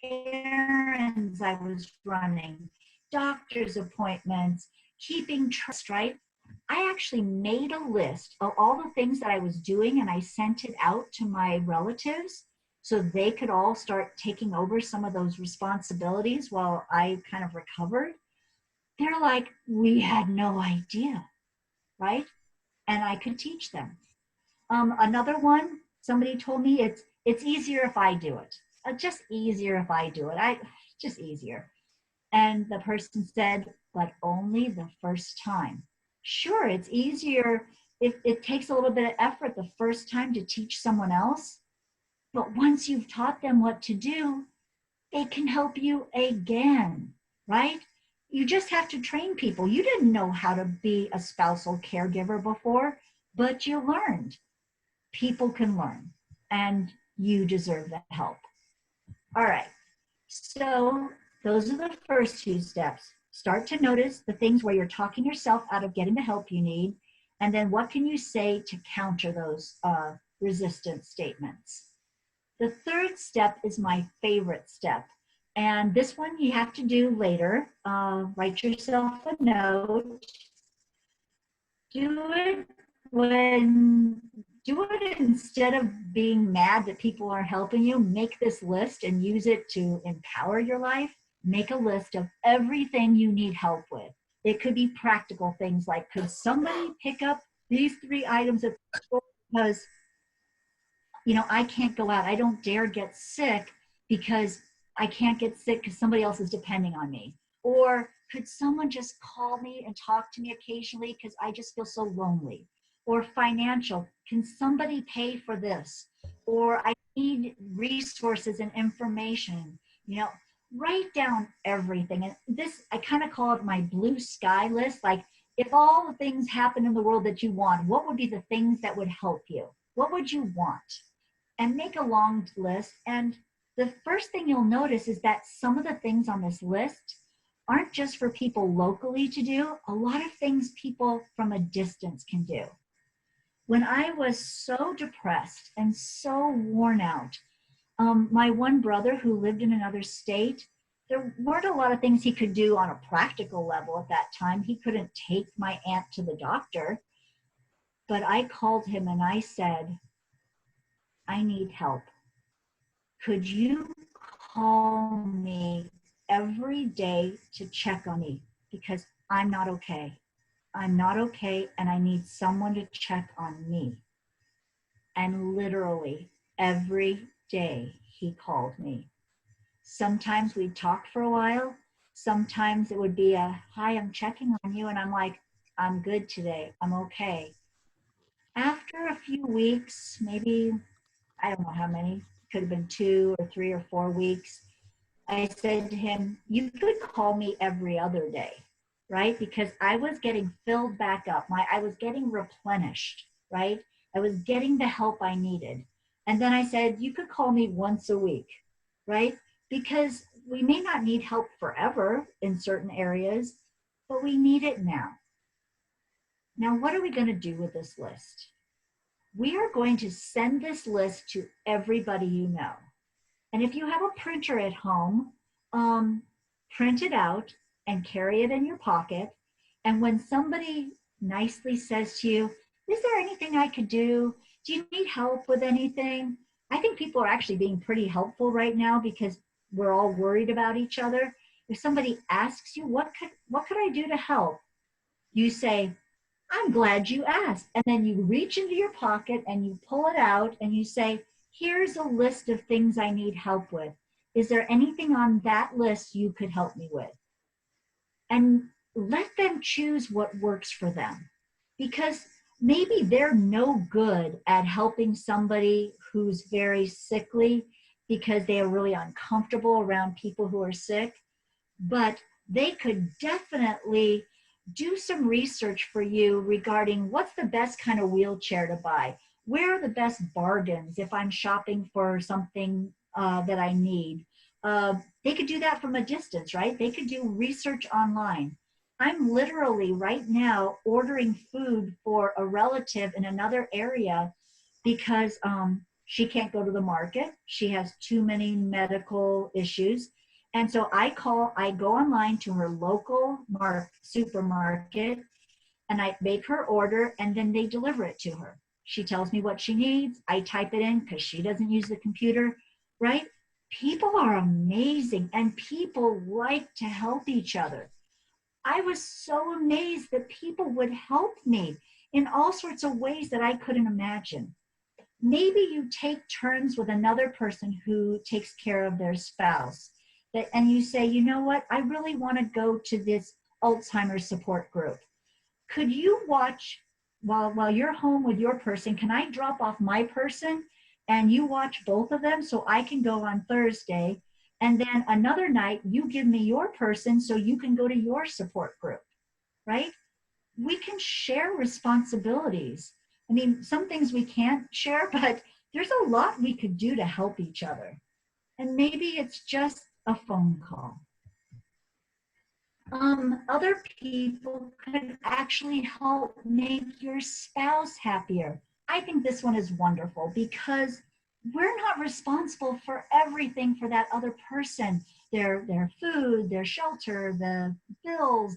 errands I was running, doctor's appointments, keeping trust, right? I actually made a list of all the things that I was doing, and I sent it out to my relatives so they could all start taking over some of those responsibilities while I kind of recovered. They're like, we had no idea, right? And I could teach them. Another one, somebody told me it's easier if I do it. Just easier if I do it. Just easier. And the person said, but only the first time. Sure, it's easier if it takes a little bit of effort the first time to teach someone else. But once you've taught them what to do, they can help you again, right? You just have to train people. You didn't know how to be a spousal caregiver before, but you learned. People can learn, and you deserve the help. All right, so those are the first two steps. Start to notice the things where you're talking yourself out of getting the help you need, and then what can you say to counter those resistance statements. The third step is my favorite step, and this one you have to do later. Write yourself a note. Do it instead of being mad that people aren't helping you. Make this list and use it to empower your life. Make a list of everything you need help with. It could be practical things like, could somebody pick up these 3 items at the store because I can't go out. I don't dare get sick because I can't get sick because somebody else is depending on me. Or could someone just call me and talk to me occasionally because I just feel so lonely? Or financial, can somebody pay for this? Or I need resources and information. Write down everything. And this, I kind of call it my blue sky list. Like, if all the things happen in the world that you want, what would be the things that would help you? What would you want? And make a long list. And the first thing you'll notice is that some of the things on this list aren't just for people locally to do. A lot of things people from a distance can do. When I was so depressed and so worn out, my one brother who lived in another state, there weren't a lot of things he could do on a practical level at that time. He couldn't take my aunt to the doctor. But I called him and I said, I need help. Could you call me every day to check on me because I'm not okay. I'm not okay and I need someone to check on me. And literally every day he called me. Sometimes we'd talk for a while. Sometimes it would be a, hi, I'm checking on you. And I'm like, I'm good today. I'm okay. After a few weeks, maybe, I don't know how many, could have been 2 or 3 or 4 weeks, I said to him, you could call me every other day, right? Because I was getting filled back up. I was getting replenished, right? I was getting the help I needed. And then I said, you could call me once a week, right? Because we may not need help forever in certain areas, but we need it now. Now, what are we going to do with this list? We are going to send this list to everybody you know. And if you have a printer at home, print it out and carry it in your pocket. And when somebody nicely says to you, is there anything I could do? Do you need help with anything? I think people are actually being pretty helpful right now because we're all worried about each other. If somebody asks you, what could I do to help? You say, I'm glad you asked. And then you reach into your pocket and you pull it out and you say, here's a list of things I need help with. Is there anything on that list you could help me with? And let them choose what works for them. Because maybe they're no good at helping somebody who's very sickly because they are really uncomfortable around people who are sick, but they could definitely do some research for you regarding what's the best kind of wheelchair to buy. Where are the best bargains if I'm shopping for something that I need? They could do that from a distance, right? They could do research online. I'm literally right now ordering food for a relative in another area because she can't go to the market. She has too many medical issues. And so I go online to her local supermarket and I make her order and then they deliver it to her. She tells me what she needs. I type it in because she doesn't use the computer, right? People are amazing and people like to help each other. I was so amazed that people would help me in all sorts of ways that I couldn't imagine. Maybe you take turns with another person who takes care of their spouse. And you say, you know what, I really want to go to this Alzheimer's support group. Could you watch while you're home with your person? Can I drop off my person and you watch both of them so I can go on Thursday? And then another night, you give me your person so you can go to your support group, right? We can share responsibilities. I mean, some things we can't share, but there's a lot we could do to help each other. And maybe it's just a phone call. Other people could actually help make your spouse happier. I think this one is wonderful because we're not responsible for everything for that other person. Their food, their shelter, the bills,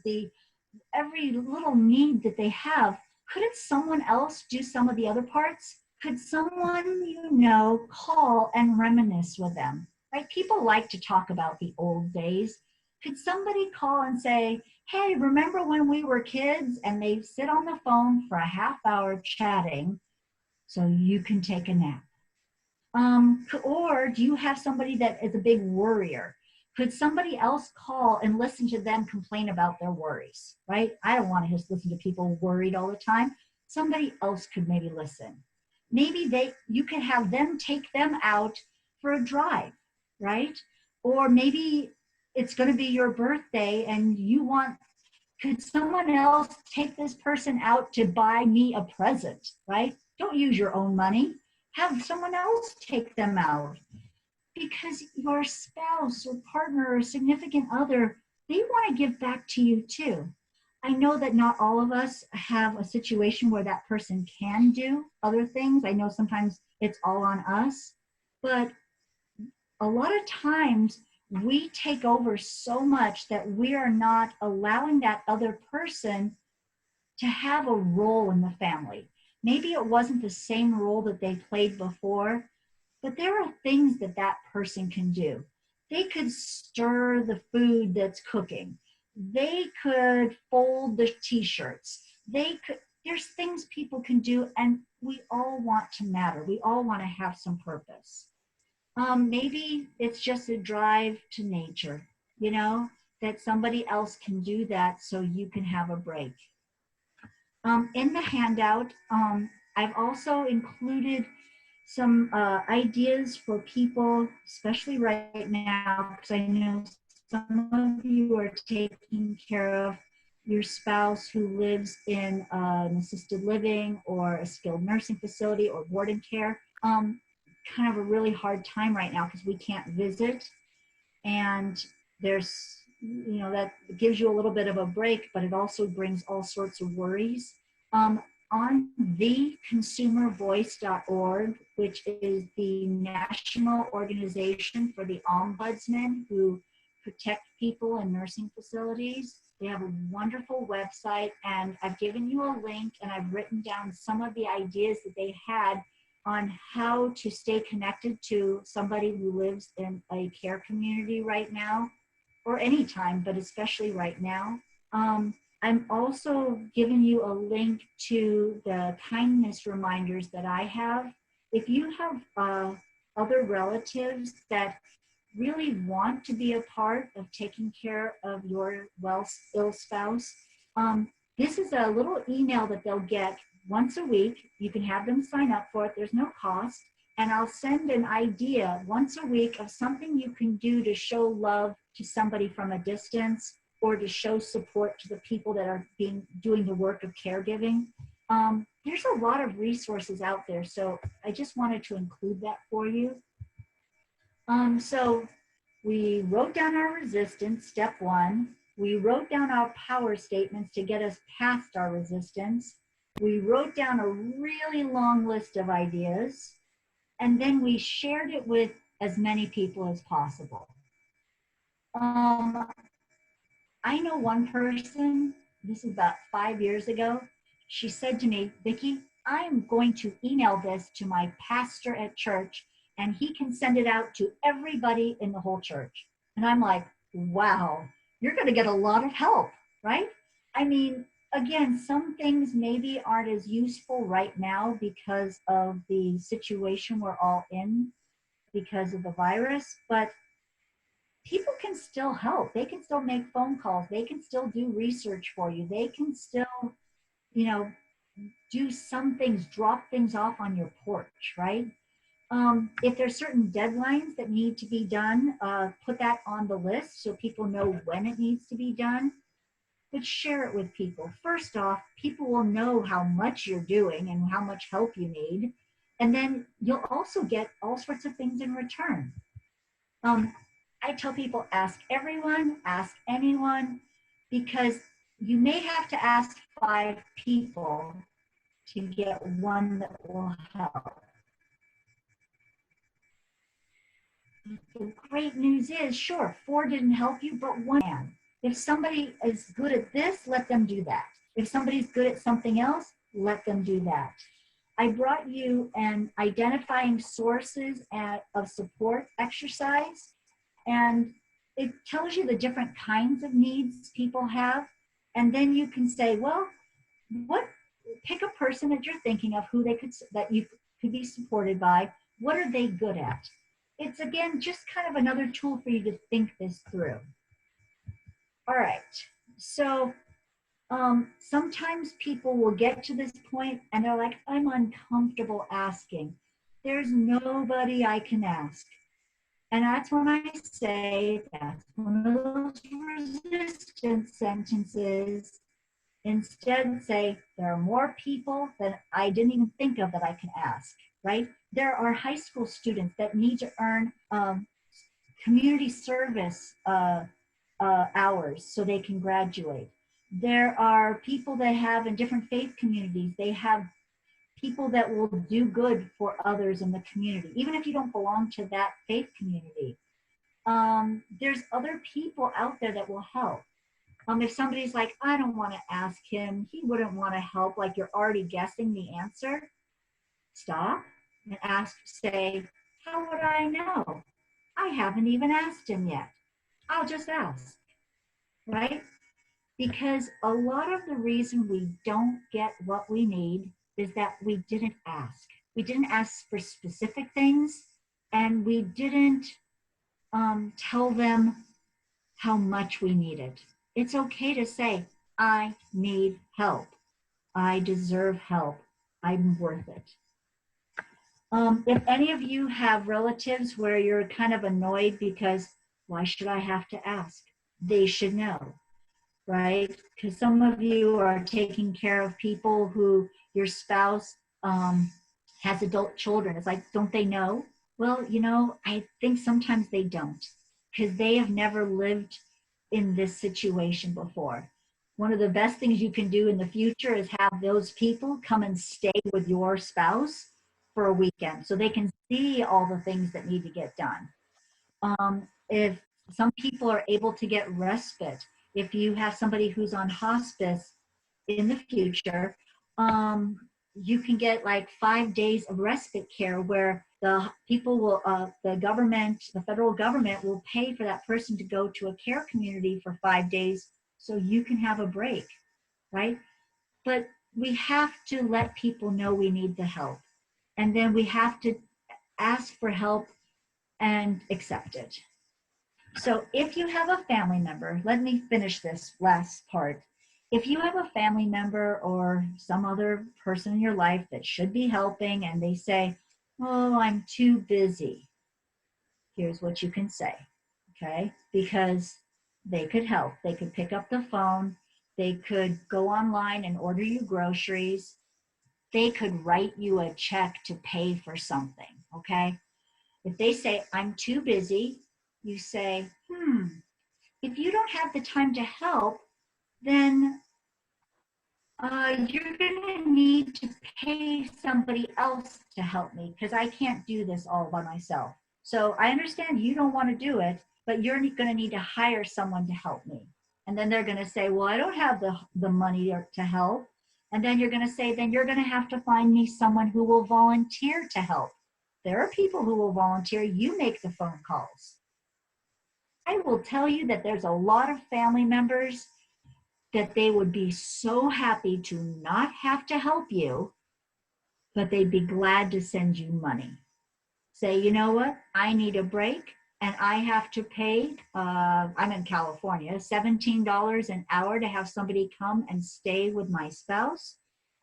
every little need that they have. Couldn't someone else do some of the other parts? Could someone you know call and reminisce with them? Right? People like to talk about the old days. Could somebody call and say, hey, remember when we were kids? And they sit on the phone for a half hour chatting so you can take a nap. Or do you have somebody that is a big worrier? Could somebody else call and listen to them complain about their worries, right? I don't want to just listen to people worried all the time. Somebody else could maybe listen. Maybe you could have them take them out for a drive, right? Or maybe it's going to be your birthday and could someone else take this person out to buy me a present, right? Don't use your own money. Have someone else take them out because your spouse or partner or significant other, they want to give back to you too. I know that not all of us have a situation where that person can do other things. I know sometimes it's all on us, but a lot of times we take over so much that we are not allowing that other person to have a role in the family. Maybe it wasn't the same role that they played before, but there are things that person can do. They could stir the food that's cooking. They could fold the t-shirts. There's things people can do, and we all want to matter. We all want to have some purpose. Maybe it's just a drive to nature, you know, that somebody else can do that so you can have a break. In the handout, I've also included some ideas for people, especially right now, because I know some of you are taking care of your spouse who lives in an assisted living or a skilled nursing facility or boarding care. Kind of a really hard time right now because we can't visit, and there's, you know, that gives you a little bit of a break, but it also brings all sorts of worries. On theconsumervoice.org, which is the national organization for the ombudsman who protect people in nursing facilities, they have a wonderful website, and I've given you a link and I've written down some of the ideas that they had on how to stay connected to somebody who lives in a care community right now, or anytime, but especially right now. I'm also giving you a link to the kindness reminders that I have. If you have other relatives that really want to be a part of taking care of your ill spouse, this is a little email that they'll get once a week. You can have them sign up for it. There's no cost. And I'll send an idea once a week of something you can do to show love to somebody from a distance, or to show support to the people that are doing the work of caregiving. There's a lot of resources out there, so I just wanted to include that for you. So we wrote down our resistance, step one. We wrote down our power statements to get us past our resistance. We wrote down a really long list of ideas, and then we shared it with as many people as possible. I know one person, this is about 5 years ago, she said to me, Vicki, I'm going to email this to my pastor at church and he can send it out to everybody in the whole church. And I'm like, wow, you're going to get a lot of help, right? I mean, again, some things maybe aren't as useful right now because of the situation we're all in because of the virus, but people can still help. They can still make phone calls. They can still do research for you. They can still, you know, do some things, drop things off on your porch, right? If there's certain deadlines that need to be done, put that on the list so people know when it needs to be done. But share it with people. First off, people will know how much you're doing and how much help you need. And then you'll also get all sorts of things in return. I tell people, ask everyone, ask anyone, because you may have to ask 5 people to get one that will help. The great news is, sure, 4 didn't help you, but 1 can. If somebody is good at this, let them do that. If somebody's good at something else, let them do that. I brought you an identifying sources of support exercise, and it tells you the different kinds of needs people have. And then you can say, well, pick a person that you're thinking of that you could be supported by. What are they good at? It's, again, just kind of another tool for you to think this through. All right, so sometimes people will get to this point and they're like, I'm uncomfortable asking. There's nobody I can ask. And that's when I say that's one of those resistance sentences. Instead, say, there are more people that I didn't even think of that I can ask, right? There are high school students that need to earn community service hours so they can graduate. There are people that have in different faith communities, they have people that will do good for others in the community, even if you don't belong to that faith community. There's other people out there that will help. If somebody's like, I don't want to ask him, he wouldn't want to help, like you're already guessing the answer, stop and ask, say, how would I know? I haven't even asked him yet. I'll just ask, right? Because a lot of the reason we don't get what we need is that we didn't ask. We didn't ask for specific things, and we didn't tell them how much we needed. It's okay to say, I need help. I deserve help. I'm worth it. If any of you have relatives where you're kind of annoyed because why should I have to ask? They should know, right? Because some of you are taking care of people who your spouse has adult children. It's like, don't they know? Well, I think sometimes they don't because they have never lived in this situation before. One of the best things you can do in the future is have those people come and stay with your spouse for a weekend so they can see all the things that need to get done. If some people are able to get respite, if you have somebody who's on hospice in the future, you can get like 5 days of respite care where the people will, the government, the federal government will pay for that person to go to a care community for 5 days so you can have a break, right? But we have to let people know we need the help. And then we have to ask for help and accept it. So if you have a family member, let me finish this last part. If you have a family member or some other person in your life that should be helping and they say, oh, I'm too busy, here's what you can say, okay? Because they could help. They could pick up the phone. They could go online and order you groceries. They could write you a check to pay for something, okay? If they say, I'm too busy, you say, if you don't have the time to help, then you're going to need to pay somebody else to help me because I can't do this all by myself. So I understand you don't want to do it, but you're going to need to hire someone to help me. And then they're going to say, well, I don't have the money to help. And then you're going to say, then you're going to have to find me someone who will volunteer to help. There are people who will volunteer. You make the phone calls. I will tell you that there's a lot of family members that they would be so happy to not have to help you, but they'd be glad to send you money. Say, you know what, I need a break and I have to pay, I'm in California, $17 an hour to have somebody come and stay with my spouse.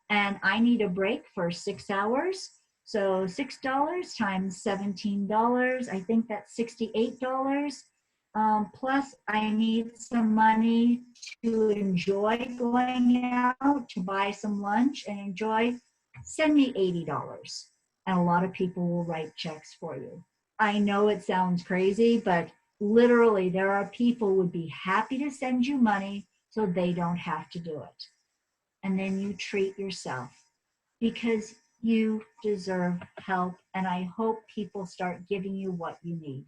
And I need a break for 6 hours. So $6 times $17, I think that's $68. Plus, I need some money to enjoy going out, to buy some lunch and enjoy. Send me $80. And a lot of people will write checks for you. I know it sounds crazy, but literally, there are people who would be happy to send you money so they don't have to do it. And then you treat yourself because you deserve help. And I hope people start giving you what you need.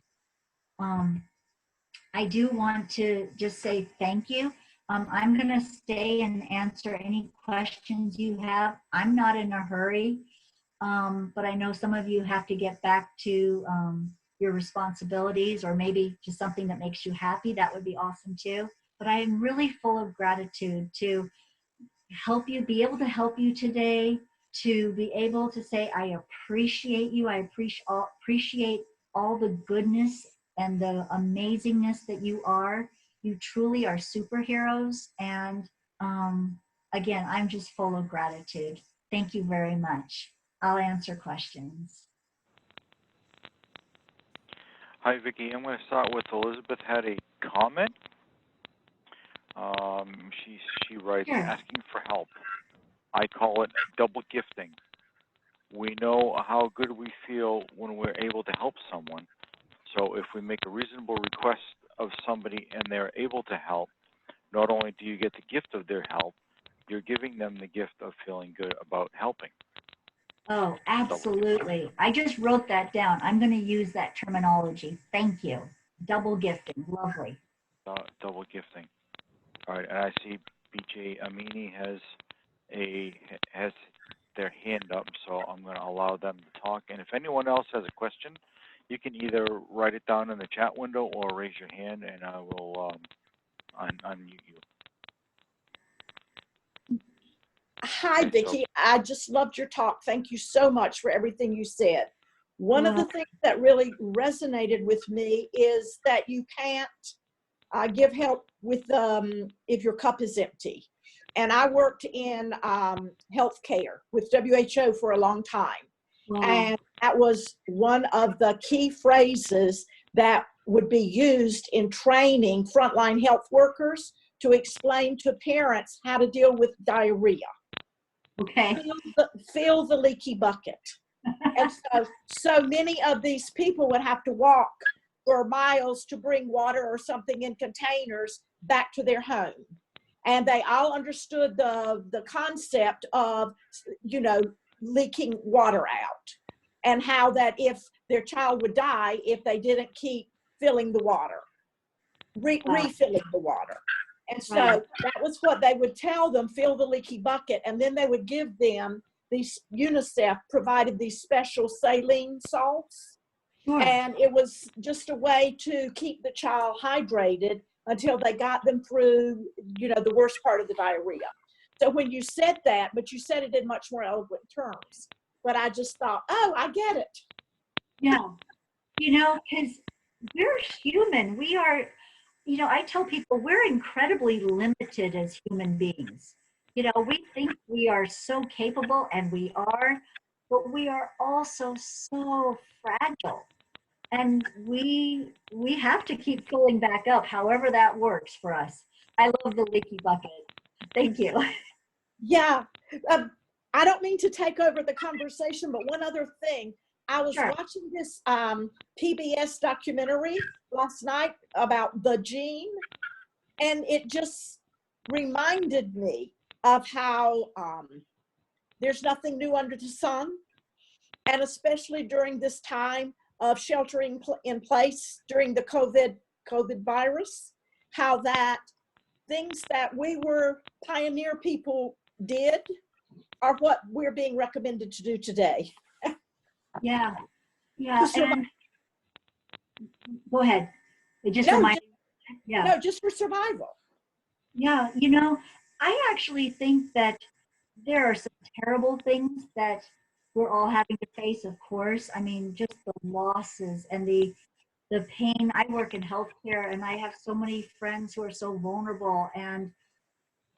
I do want to just say thank you. I'm going to stay and answer any questions you have. I'm not in a hurry, but I know some of you have to get back to your responsibilities or maybe just something that makes you happy. That would be awesome too. But I am really full of gratitude to help you, be able to help you today, to be able to say, I appreciate you. I appreciate all the goodness and the amazingness that you are. You truly are superheroes. And again, I'm just full of gratitude. Thank you very much. I'll answer questions. Hi, Vicki. I'm going to start with Elizabeth had a comment. She writes, Sure. asking for help. I call it double gifting. We know how good we feel when we're able to help someone. So if we make a reasonable request of somebody and they're able to help, not only do you get the gift of their help, you're giving them the gift of feeling good about helping. Oh, absolutely. I just wrote that down. I'm going to use that terminology. Thank you. Double gifting. Lovely. Double gifting. All right, and I see BJ Amini has their hand up, so I'm going to allow them to talk. And if anyone else has a question, You can either write it down in the chat window or raise your hand, and I will unmute you. Hi, Okay, Vicki. I just loved your talk. Thank you so much for everything you said. One of the things that really resonated with me is that you can't give help with if your cup is empty. And I worked in healthcare with WHO for a long time. And that was one of the key phrases that would be used in training frontline health workers to explain to parents how to deal with diarrhea. Okay. Fill the leaky bucket. And so many of these people would have to walk for miles to bring water or something in containers back to their home. And they all understood the concept of, you know, leaking water out, and how that if their child would die if they didn't keep filling the water, refilling the water. And so that was what they would tell them, fill the leaky bucket. And then they would give them these, UNICEF provided these special saline salts. Sure. And it was just a way to keep the child hydrated until they got them through, you know, the worst part of the diarrhea. So when you said that, but you said it in much more eloquent terms, but I just thought, oh, I get it. Yeah. You know, because we're human. We are, you know, I tell people we're incredibly limited as human beings. You know, we think we are so capable, and we are, but we are also so fragile. And we have to keep filling back up, however that works for us. I love the leaky bucket. Thank you. Yeah. I don't mean to take over the conversation, but one other thing. I was watching this PBS documentary last night about the gene, and it just reminded me of how there's nothing new under the sun, and especially during this time of sheltering in place during the COVID virus, how that things that we were pioneer people did are what we're being recommended to do today. Yeah. And go ahead. It just reminded me. No, just for survival. Yeah, you know, I actually think that there are some terrible things that we're all having to face, of course. I mean, just the losses and the pain. I work in healthcare, and I have so many friends who are so vulnerable, and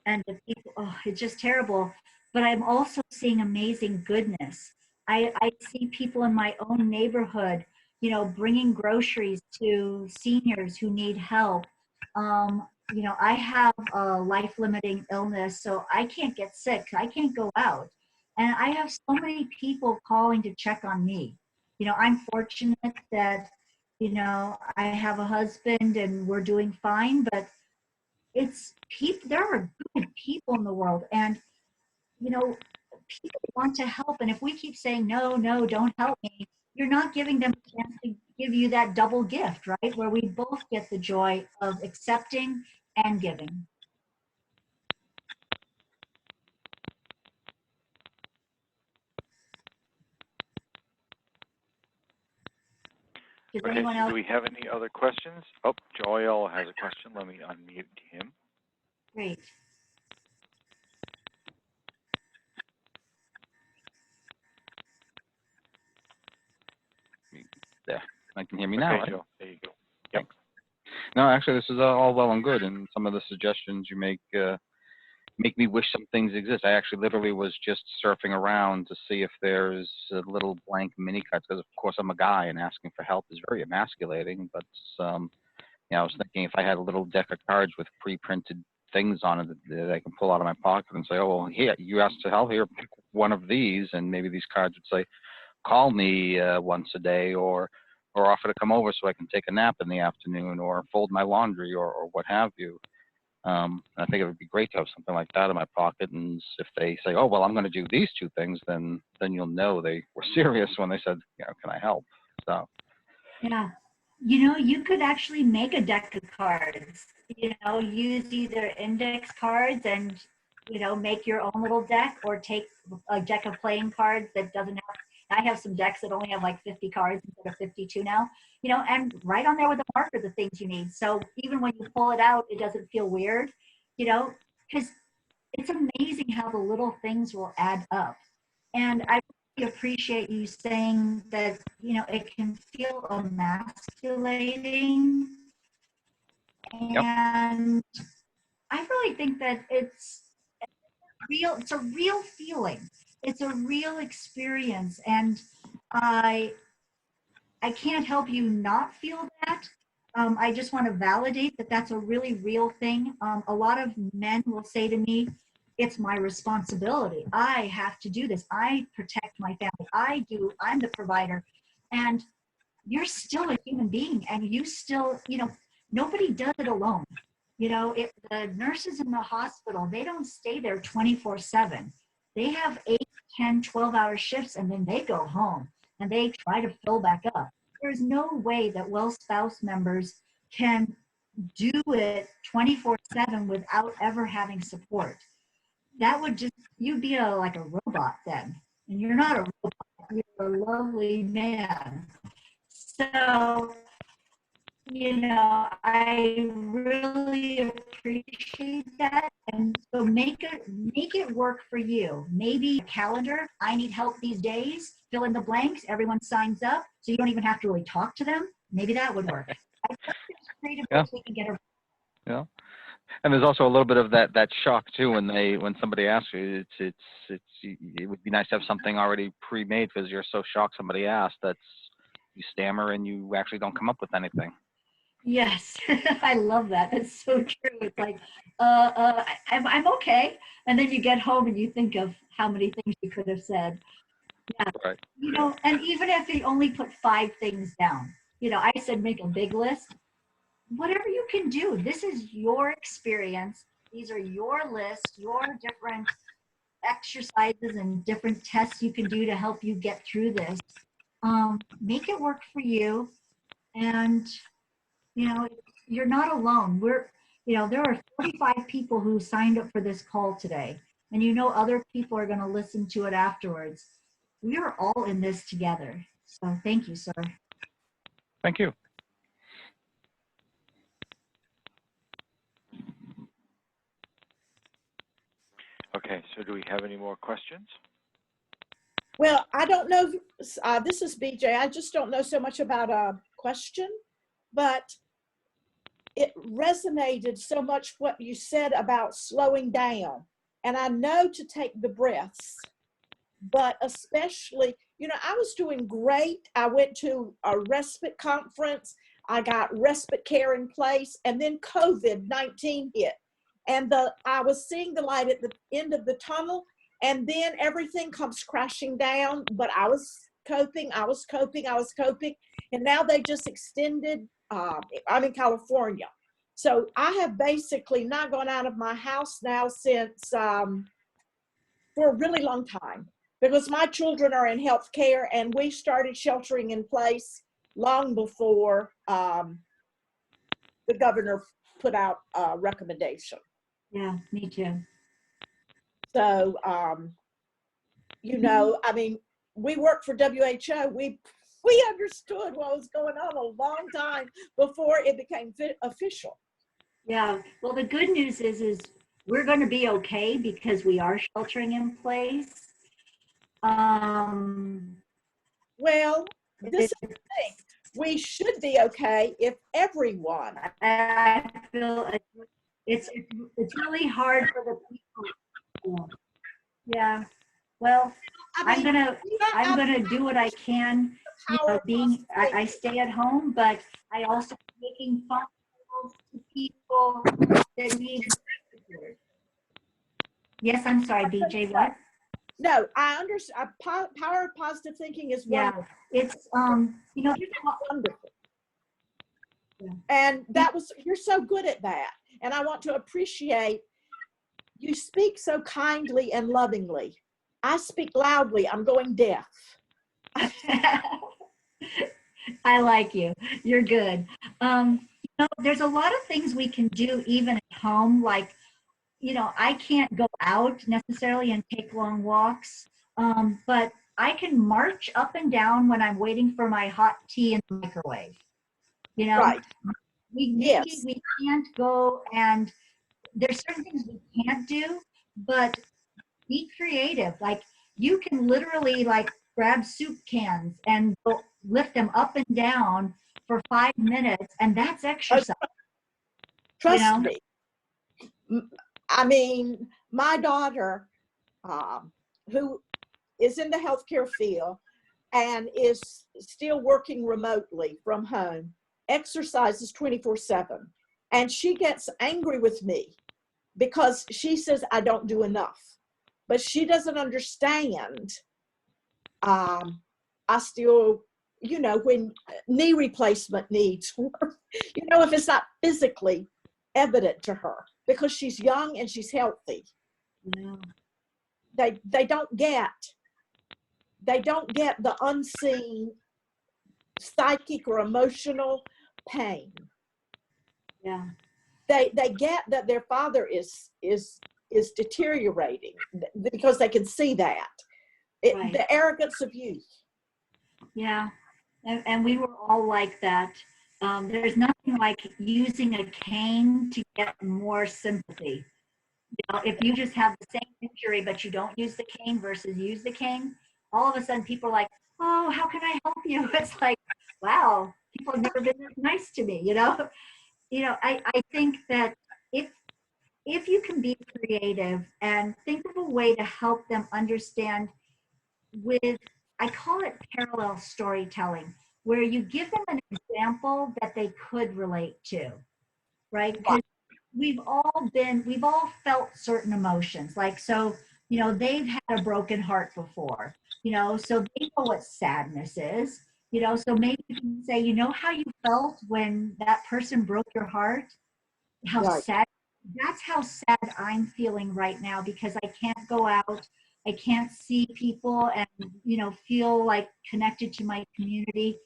the people, oh, it's just terrible. But I'm also seeing amazing goodness. I see people in my own neighborhood, you know, bringing groceries to seniors who need help. You know, I have a life-limiting illness, so I can't get sick. I can't go out. And I have so many people calling to check on me. You know, I'm fortunate that, you know, I have a husband and we're doing fine, but it's people, there are good people in the world, and you know, people want to help, and if we keep saying no, don't help me, you're not giving them a chance to give you that double gift, right, where we both get the joy of accepting and giving. Does anyone else? Do we have any other questions? Oh, Joel has a question. Let me unmute him. Great. There, I can hear me now, right? Joe, there you go. Yep. No, actually, this is all well and good, and some of the suggestions you make make me wish some things exist. I actually literally was just surfing around to see if there's little blank mini cards, because of course I'm a guy, and asking for help is very emasculating. But you know, I was thinking if I had a little deck of cards with pre-printed things on it that I can pull out of my pocket and say, oh, well, here, you asked to help, here, pick one of these, and maybe these cards would say, call me once a day, or offer to come over so I can take a nap in the afternoon, or fold my laundry, or what have you. I think it would be great to have something like that in my pocket, and if they say, oh, well, I'm going to do these two things, then you'll know they were serious when they said, you know, can I help? So. Yeah. You know, you could actually make a deck of cards, you know, use either index cards and, you know, make your own little deck, or take a deck of playing cards that doesn't have, I have some decks that only have like 50 cards instead of 52 now, you know, and right on there with the marker, the things you need. So even when you pull it out, it doesn't feel weird, you know, because it's amazing how the little things will add up. And I really appreciate you saying that, you know, it can feel emasculating. Yep. And I really think that it's real, it's a real feeling. It's a real experience. And I I can't help you not feel that. I just want to validate that that's a really real thing. A lot of men will say to me, it's my responsibility. I have to do this. I protect my family. I'm the provider. And you're still a human being and you still, you know, nobody does it alone. You know, the nurses in the hospital, they don't stay there 24/7. They have 8, 10, 12-hour shifts and then they go home and they try to fill back up. There's no way that well spouse members can do it 24/7 without ever having support. That would just, you'd be like a robot then. And you're not a robot, you're a lovely man. So, you know, I really appreciate that. And so make it work for you. Maybe a calendar, I need help these days, fill in the blanks, everyone signs up, so you don't even have to really talk to them. Maybe that would work. I think there's creative ways we can get around. Yeah. And there's also a little bit of that shock too when somebody asks you. It would be nice to have something already pre-made because you're so shocked somebody asked that you stammer and you actually don't come up with anything. Yes, I love that. That's so true. It's like, I'm okay. And then you get home and you think of how many things you could have said. Yeah. Right. You know, and even if you only put 5 things down, you know, I said make a big list. Whatever you can do, this is your experience. These are your lists, your different exercises and different tests you can do to help you get through this. Make it work for you. And you know, you're not alone. You know, there are 45 people who signed up for this call today, and you know, other people are going to listen to it afterwards. We are all in this together. So thank you, sir. Thank you. Okay, so do we have any more questions? Well, I don't know. This is BJ. I just don't know so much about a question, but it resonated so much what you said about slowing down. And I know to take the breaths, but especially, you know, I was doing great. I went to a respite conference. I got respite care in place, and then COVID-19 hit. And I was seeing the light at the end of the tunnel, and then everything comes crashing down. But I was coping. And now they just extended, I'm in California. So I have basically not gone out of my house now since, for a really long time, because my children are in health care and we started sheltering in place long before the governor put out a recommendation. Yeah, me too. So, you know, I mean, we worked for WHO. We understood what was going on a long time before it became official. Yeah. Well, the good news is we're going to be okay because we are sheltering in place. Well, this is the thing. We should be okay if everyone. I feel it's really hard for the people. Yeah. Well, I mean, I'm gonna do what I can. You know, I stay at home, but I also making phone calls to people that need support. Yes, I'm sorry, BJ. What? No, I understand. Power of positive thinking is wonderful. Yeah, it's you know, Wonderful. Yeah. And you're so good at that. And I want to appreciate you speak so kindly and lovingly. I speak loudly. I'm going deaf. I like you. You're good. You know, there's a lot of things we can do even at home. Like, you know, I can't go out necessarily and take long walks, but I can march up and down when I'm waiting for my hot tea in the microwave. You know, Right. Nikki, Yes. we can't go, and there's certain things we can't do, but be creative. Like you can literally like grab soup cans and go lift them up and down for 5 minutes, and that's exercise. You Trust know, me. I mean, my daughter, who is in the healthcare field and is still working remotely from home, exercises 24/7. And she gets angry with me because she says I don't do enough. But she doesn't understand. I still, when knee replacement needs work, if it's not physically evident to her because she's young and she's healthy. yeah. They don't get the unseen psychic or emotional pain. Yeah. They get that their father is deteriorating because they can see that. Right. The arrogance of youth. Yeah. And we were all like that. There's nothing like using a cane to get more sympathy. If you just have the same injury but you don't use the cane versus use the cane, all of a sudden people are like, oh, how can I help you? It's like, wow, people have never been this nice to me. I think that if you can be creative and think of a way to help them understand with, I call it parallel storytelling, where you give them an example that they could relate to, right? Because we've all felt certain emotions. Like, so, they've had a broken heart before, so they know what sadness is, so maybe you can say, how you felt when that person broke your heart, how Right. sad, that's how sad I'm feeling right now because I can't go out, I can't see people and, feel like connected to my community.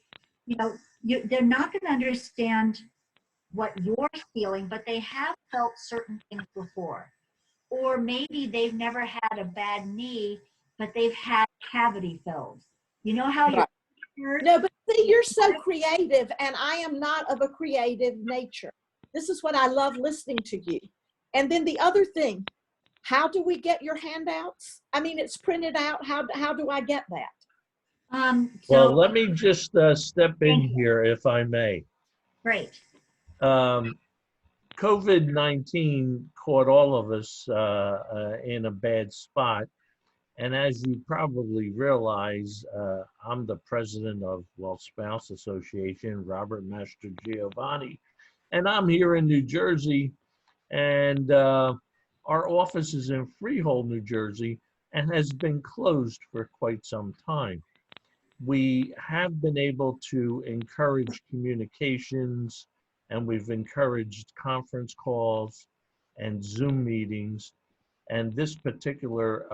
They're not going to understand what you're feeling, but they have felt certain things before. Or maybe they've never had a bad knee, but they've had cavity filled. You know how Right. your No, but see, you're so creative, and I am not of a creative nature. This is what I love listening to you. And then the other thing, how do we get your handouts? I mean, it's printed out. How do I get that? Well, So let me just step in here, if I may. great. COVID-19 caught all of us in a bad spot. And as you probably realize, I'm the president of Spouse Association, Robert Master Giovanni, and I'm here in New Jersey. And our office is in Freehold, New Jersey, and has been closed for quite some time. We have been able to encourage communications, and we've encouraged conference calls and Zoom meetings. And this particular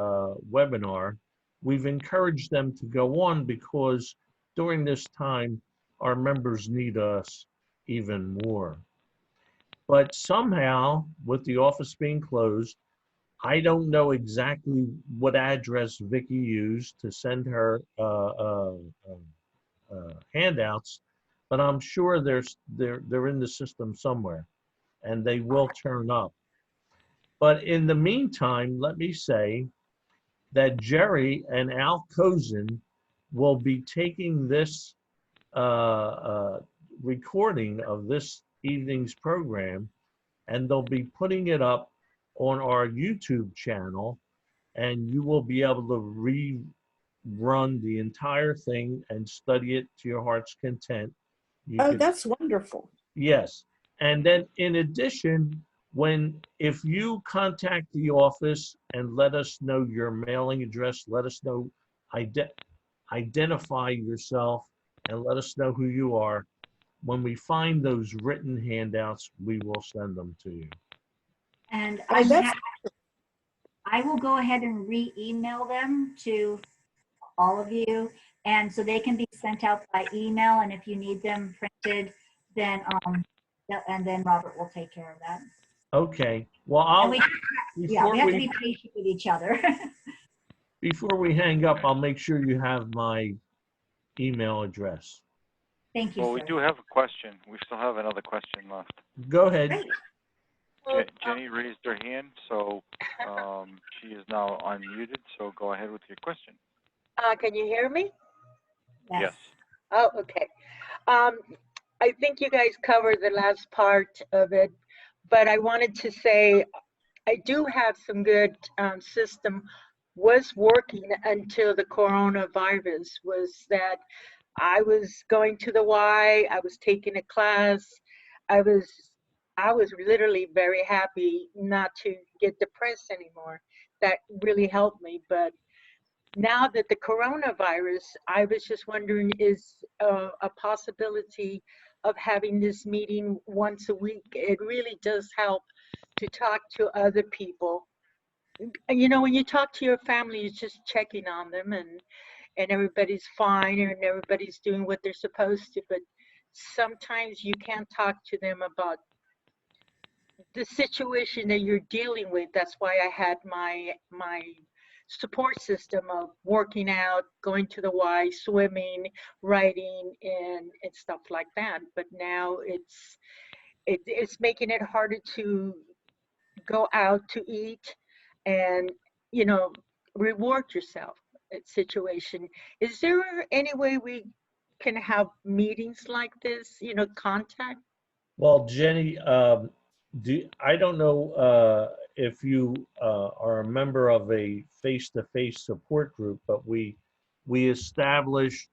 webinar, we've encouraged them to go on because during this time, our members need us even more. But somehow, with the office being closed, I don't know exactly what address Viki used to send her handouts, but I'm sure they're in the system somewhere, and they will turn up. But in the meantime, let me say that Jerry and Al Cozen will be taking this recording of this evening's program, and they'll be putting it up on our YouTube channel, and you will be able to rerun the entire thing and study it to your heart's content. That's wonderful. Yes. And then in addition, if you contact the office and let us know your mailing address, let us know, identify yourself and let us know who you are. When we find those written handouts, we will send them to you. And that's I will go ahead and re-email them to all of you, and so they can be sent out by email. And if you need them printed, then and then Robert will take care of that. Okay. Well, we have to be patient with each other. Before we hang up, I'll make sure you have my email address. Thank you, Well, we sir. do have a question. We still have another question left. Go ahead. Great. Jenny raised her hand, so she is now unmuted. So go ahead with your question. Can you hear me? Yes. Oh, okay. I think you guys covered the last part of it, but I wanted to say I do have some good system was working until the coronavirus was that I was going to the Y, I was taking a class, I was I was literally very happy not to get depressed anymore. That really helped me, but now that the coronavirus, I was just wondering, is a possibility of having this meeting once a week? It really does help to talk to other people. You know, when you talk to your family, you're just checking on them and everybody's fine and everybody's doing what they're supposed to, but sometimes you can't talk to them about the situation that you're dealing with. That's why I had my support system of working out, going to the Y, swimming, writing, and stuff like that. But now it's making it harder to go out to eat and you know reward yourself. Situation. Is there any way we can have meetings like this? You know, contact. Well, Jenny, I don't know if you are a member of a face-to-face support group, but we established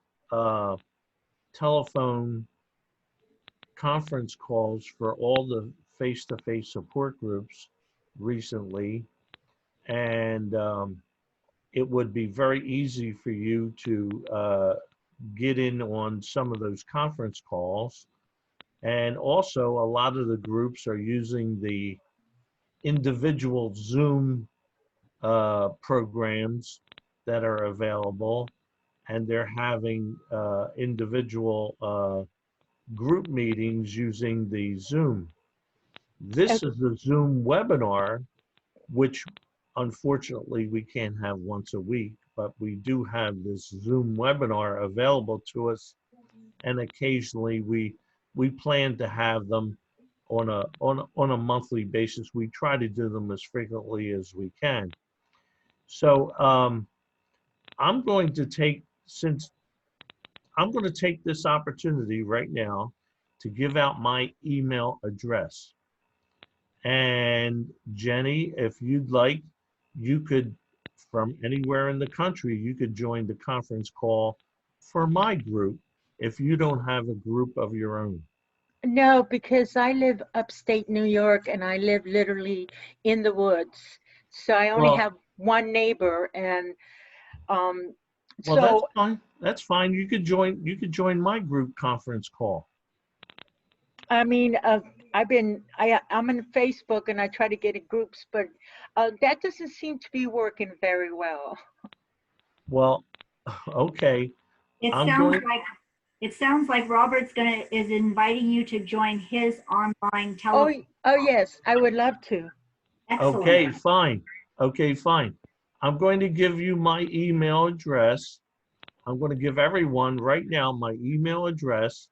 telephone conference calls for all the face-to-face support groups recently, and it would be very easy for you to get in on some of those conference calls. And also, a lot of the groups are using the individual Zoom programs that are available, and they're having individual group meetings using the Zoom. This is a Zoom webinar, which unfortunately we can't have once a week, but we do have this Zoom webinar available to us, and occasionally we plan to have them on a monthly basis. We try to do them as frequently as we can. So I'm going to take this opportunity right now to give out my email address. And Jenny, if you'd like, you could, from anywhere in the country, you could join the conference call for my group if you don't have a group of your own. No, because I live upstate New York and I live literally in the woods. So I only Well, have one neighbor and well, that's so fine. That's fine. You could join my group conference call. I mean I'm on Facebook and I try to get in groups, but that doesn't seem to be working very well. Well, okay. It I'm sounds going. like Robert's is inviting you to join his online Oh, telephone. oh yes, I would love to. Excellent. Okay, fine. Okay, fine. I'm going to give you my email address. I'm going to give everyone right now my email address.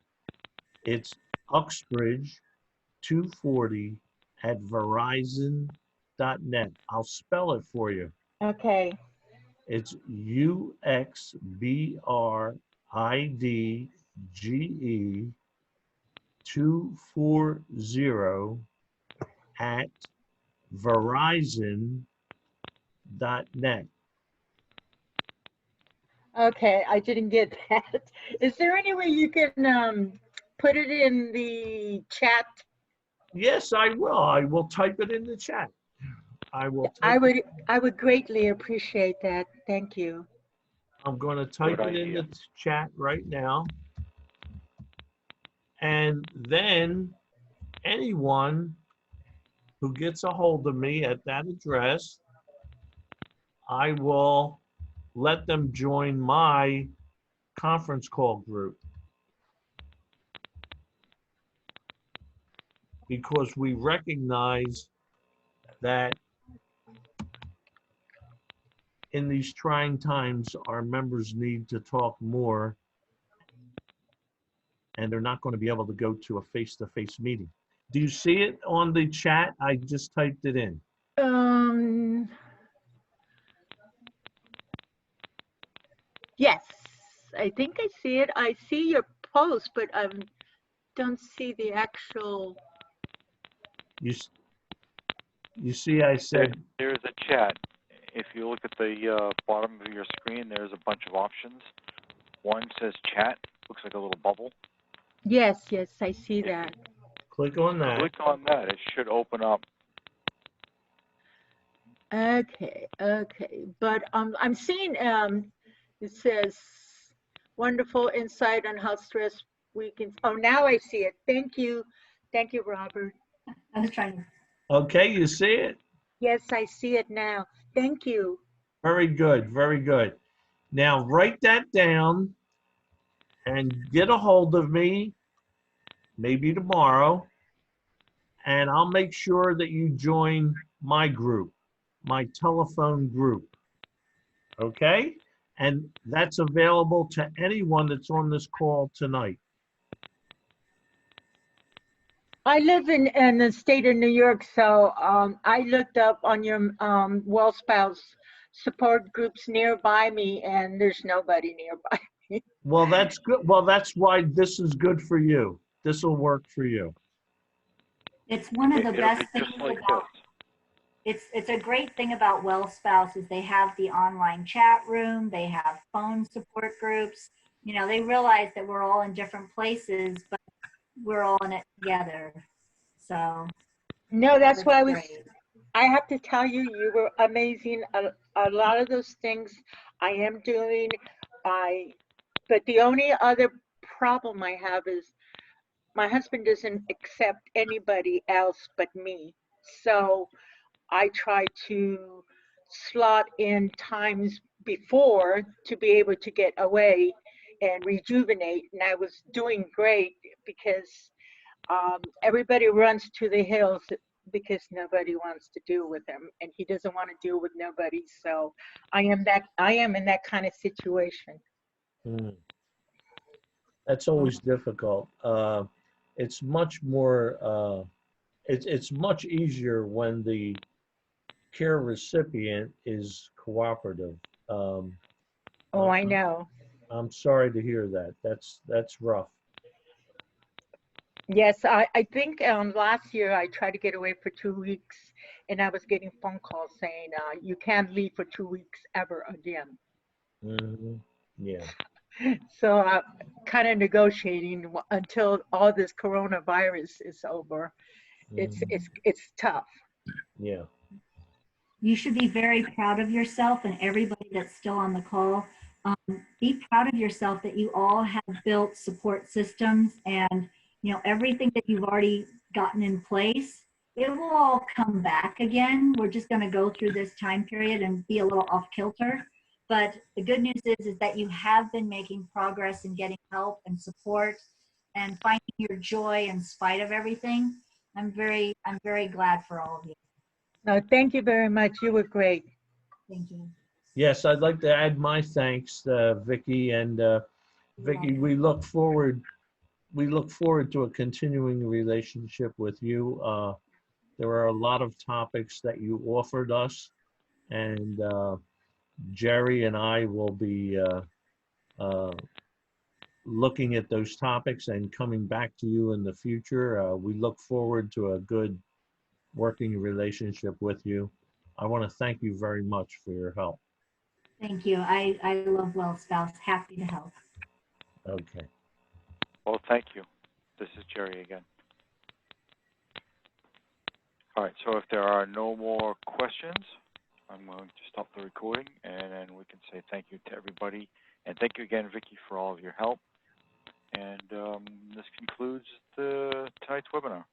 It's uxbridge240@verizon.net. I'll spell it for you. Okay. It's UXBRIDGE 240@verizon.net. Okay, I didn't get that. Is there any way you can put it in the chat? Yes, I will. I will type it in the chat. I will type I would greatly appreciate that. Thank you. I'm going to type Good it in idea. the chat right now. And then anyone who gets a hold of me at that address, I will let them join my conference call group. Because we recognize that in these trying times, our members need to talk more, and they're not going to be able to go to a face-to-face meeting. Do you see it on the chat? I just typed it in. Yes, I think I see it. I see your post, but I don't see the actual. You see, I said, There's a chat. If you look at the bottom of your screen, there's a bunch of options. One says chat, looks like a little bubble. Yes, yes, I see that. click on that. Click on that. It should open up. Okay, okay. But I'm seeing it says wonderful insight on how stress we can. Oh, now I see it. Thank you, Robert. I was trying to. Okay, you see it? Yes, I see it now. Thank you. Very good, very good. Now write that down and get a hold of me, maybe tomorrow, and I'll make sure that you join my group, my telephone group. Okay? And that's available to anyone that's on this call tonight. I live in the state of New York, so I looked up on your well spouse support groups nearby me, and there's nobody nearby. Well, that's good. Well, that's why this is good for you. This will work for you. It's one of the It'll best be things just like about. It's a great thing about Well Spouse is they have the online chat room, they have phone support groups. You know, they realize that we're all in different places, but we're all in it together. So No, that's it's why great. I have to tell you, you were amazing. A lot of those things I am doing. But the only other problem I have is my husband doesn't accept anybody else but me. So I try to slot in times before to be able to get away and rejuvenate. And I was doing great because everybody runs to the hills because nobody wants to deal with him, and he doesn't want to deal with nobody. So I am in that kind of situation. Mm. That's always difficult. It's much more, it's much easier when the care recipient is cooperative. Oh, I I'm know. I'm sorry to hear that. That's rough. Yes, I think last year I tried to get away for 2 weeks, and I was getting phone calls saying you can't leave for 2 weeks ever again. Hmm. Yeah. So I'm kind of negotiating until all this coronavirus is over. It's Mhm. it's tough. Yeah. You should be very proud of yourself and everybody that's still on the call. Be proud of yourself that you all have built support systems and everything that you've already gotten in place. It will all come back again. We're just going to go through this time period and be a little off kilter. But the good news is that you have been making progress in getting help and support and finding your joy in spite of everything. I'm very glad for all of you. No, thank you very much. You were great. Thank you. Yes, I'd like to add my thanks, Viki, and Viki. We look forward to a continuing relationship with you. There are a lot of topics that you offered us, and Jerry and I will be looking at those topics and coming back to you in the future. We look forward to a good working relationship with you. I want to thank you very much for your help. Thank you. I love Well Spouse. Happy to help. Okay. Well, thank you. This is Jerry again. All right, so if there are no more questions, I'm going to stop the recording, and then we can say thank you to everybody. And thank you again, Viki, for all of your help. And this concludes tonight's webinar.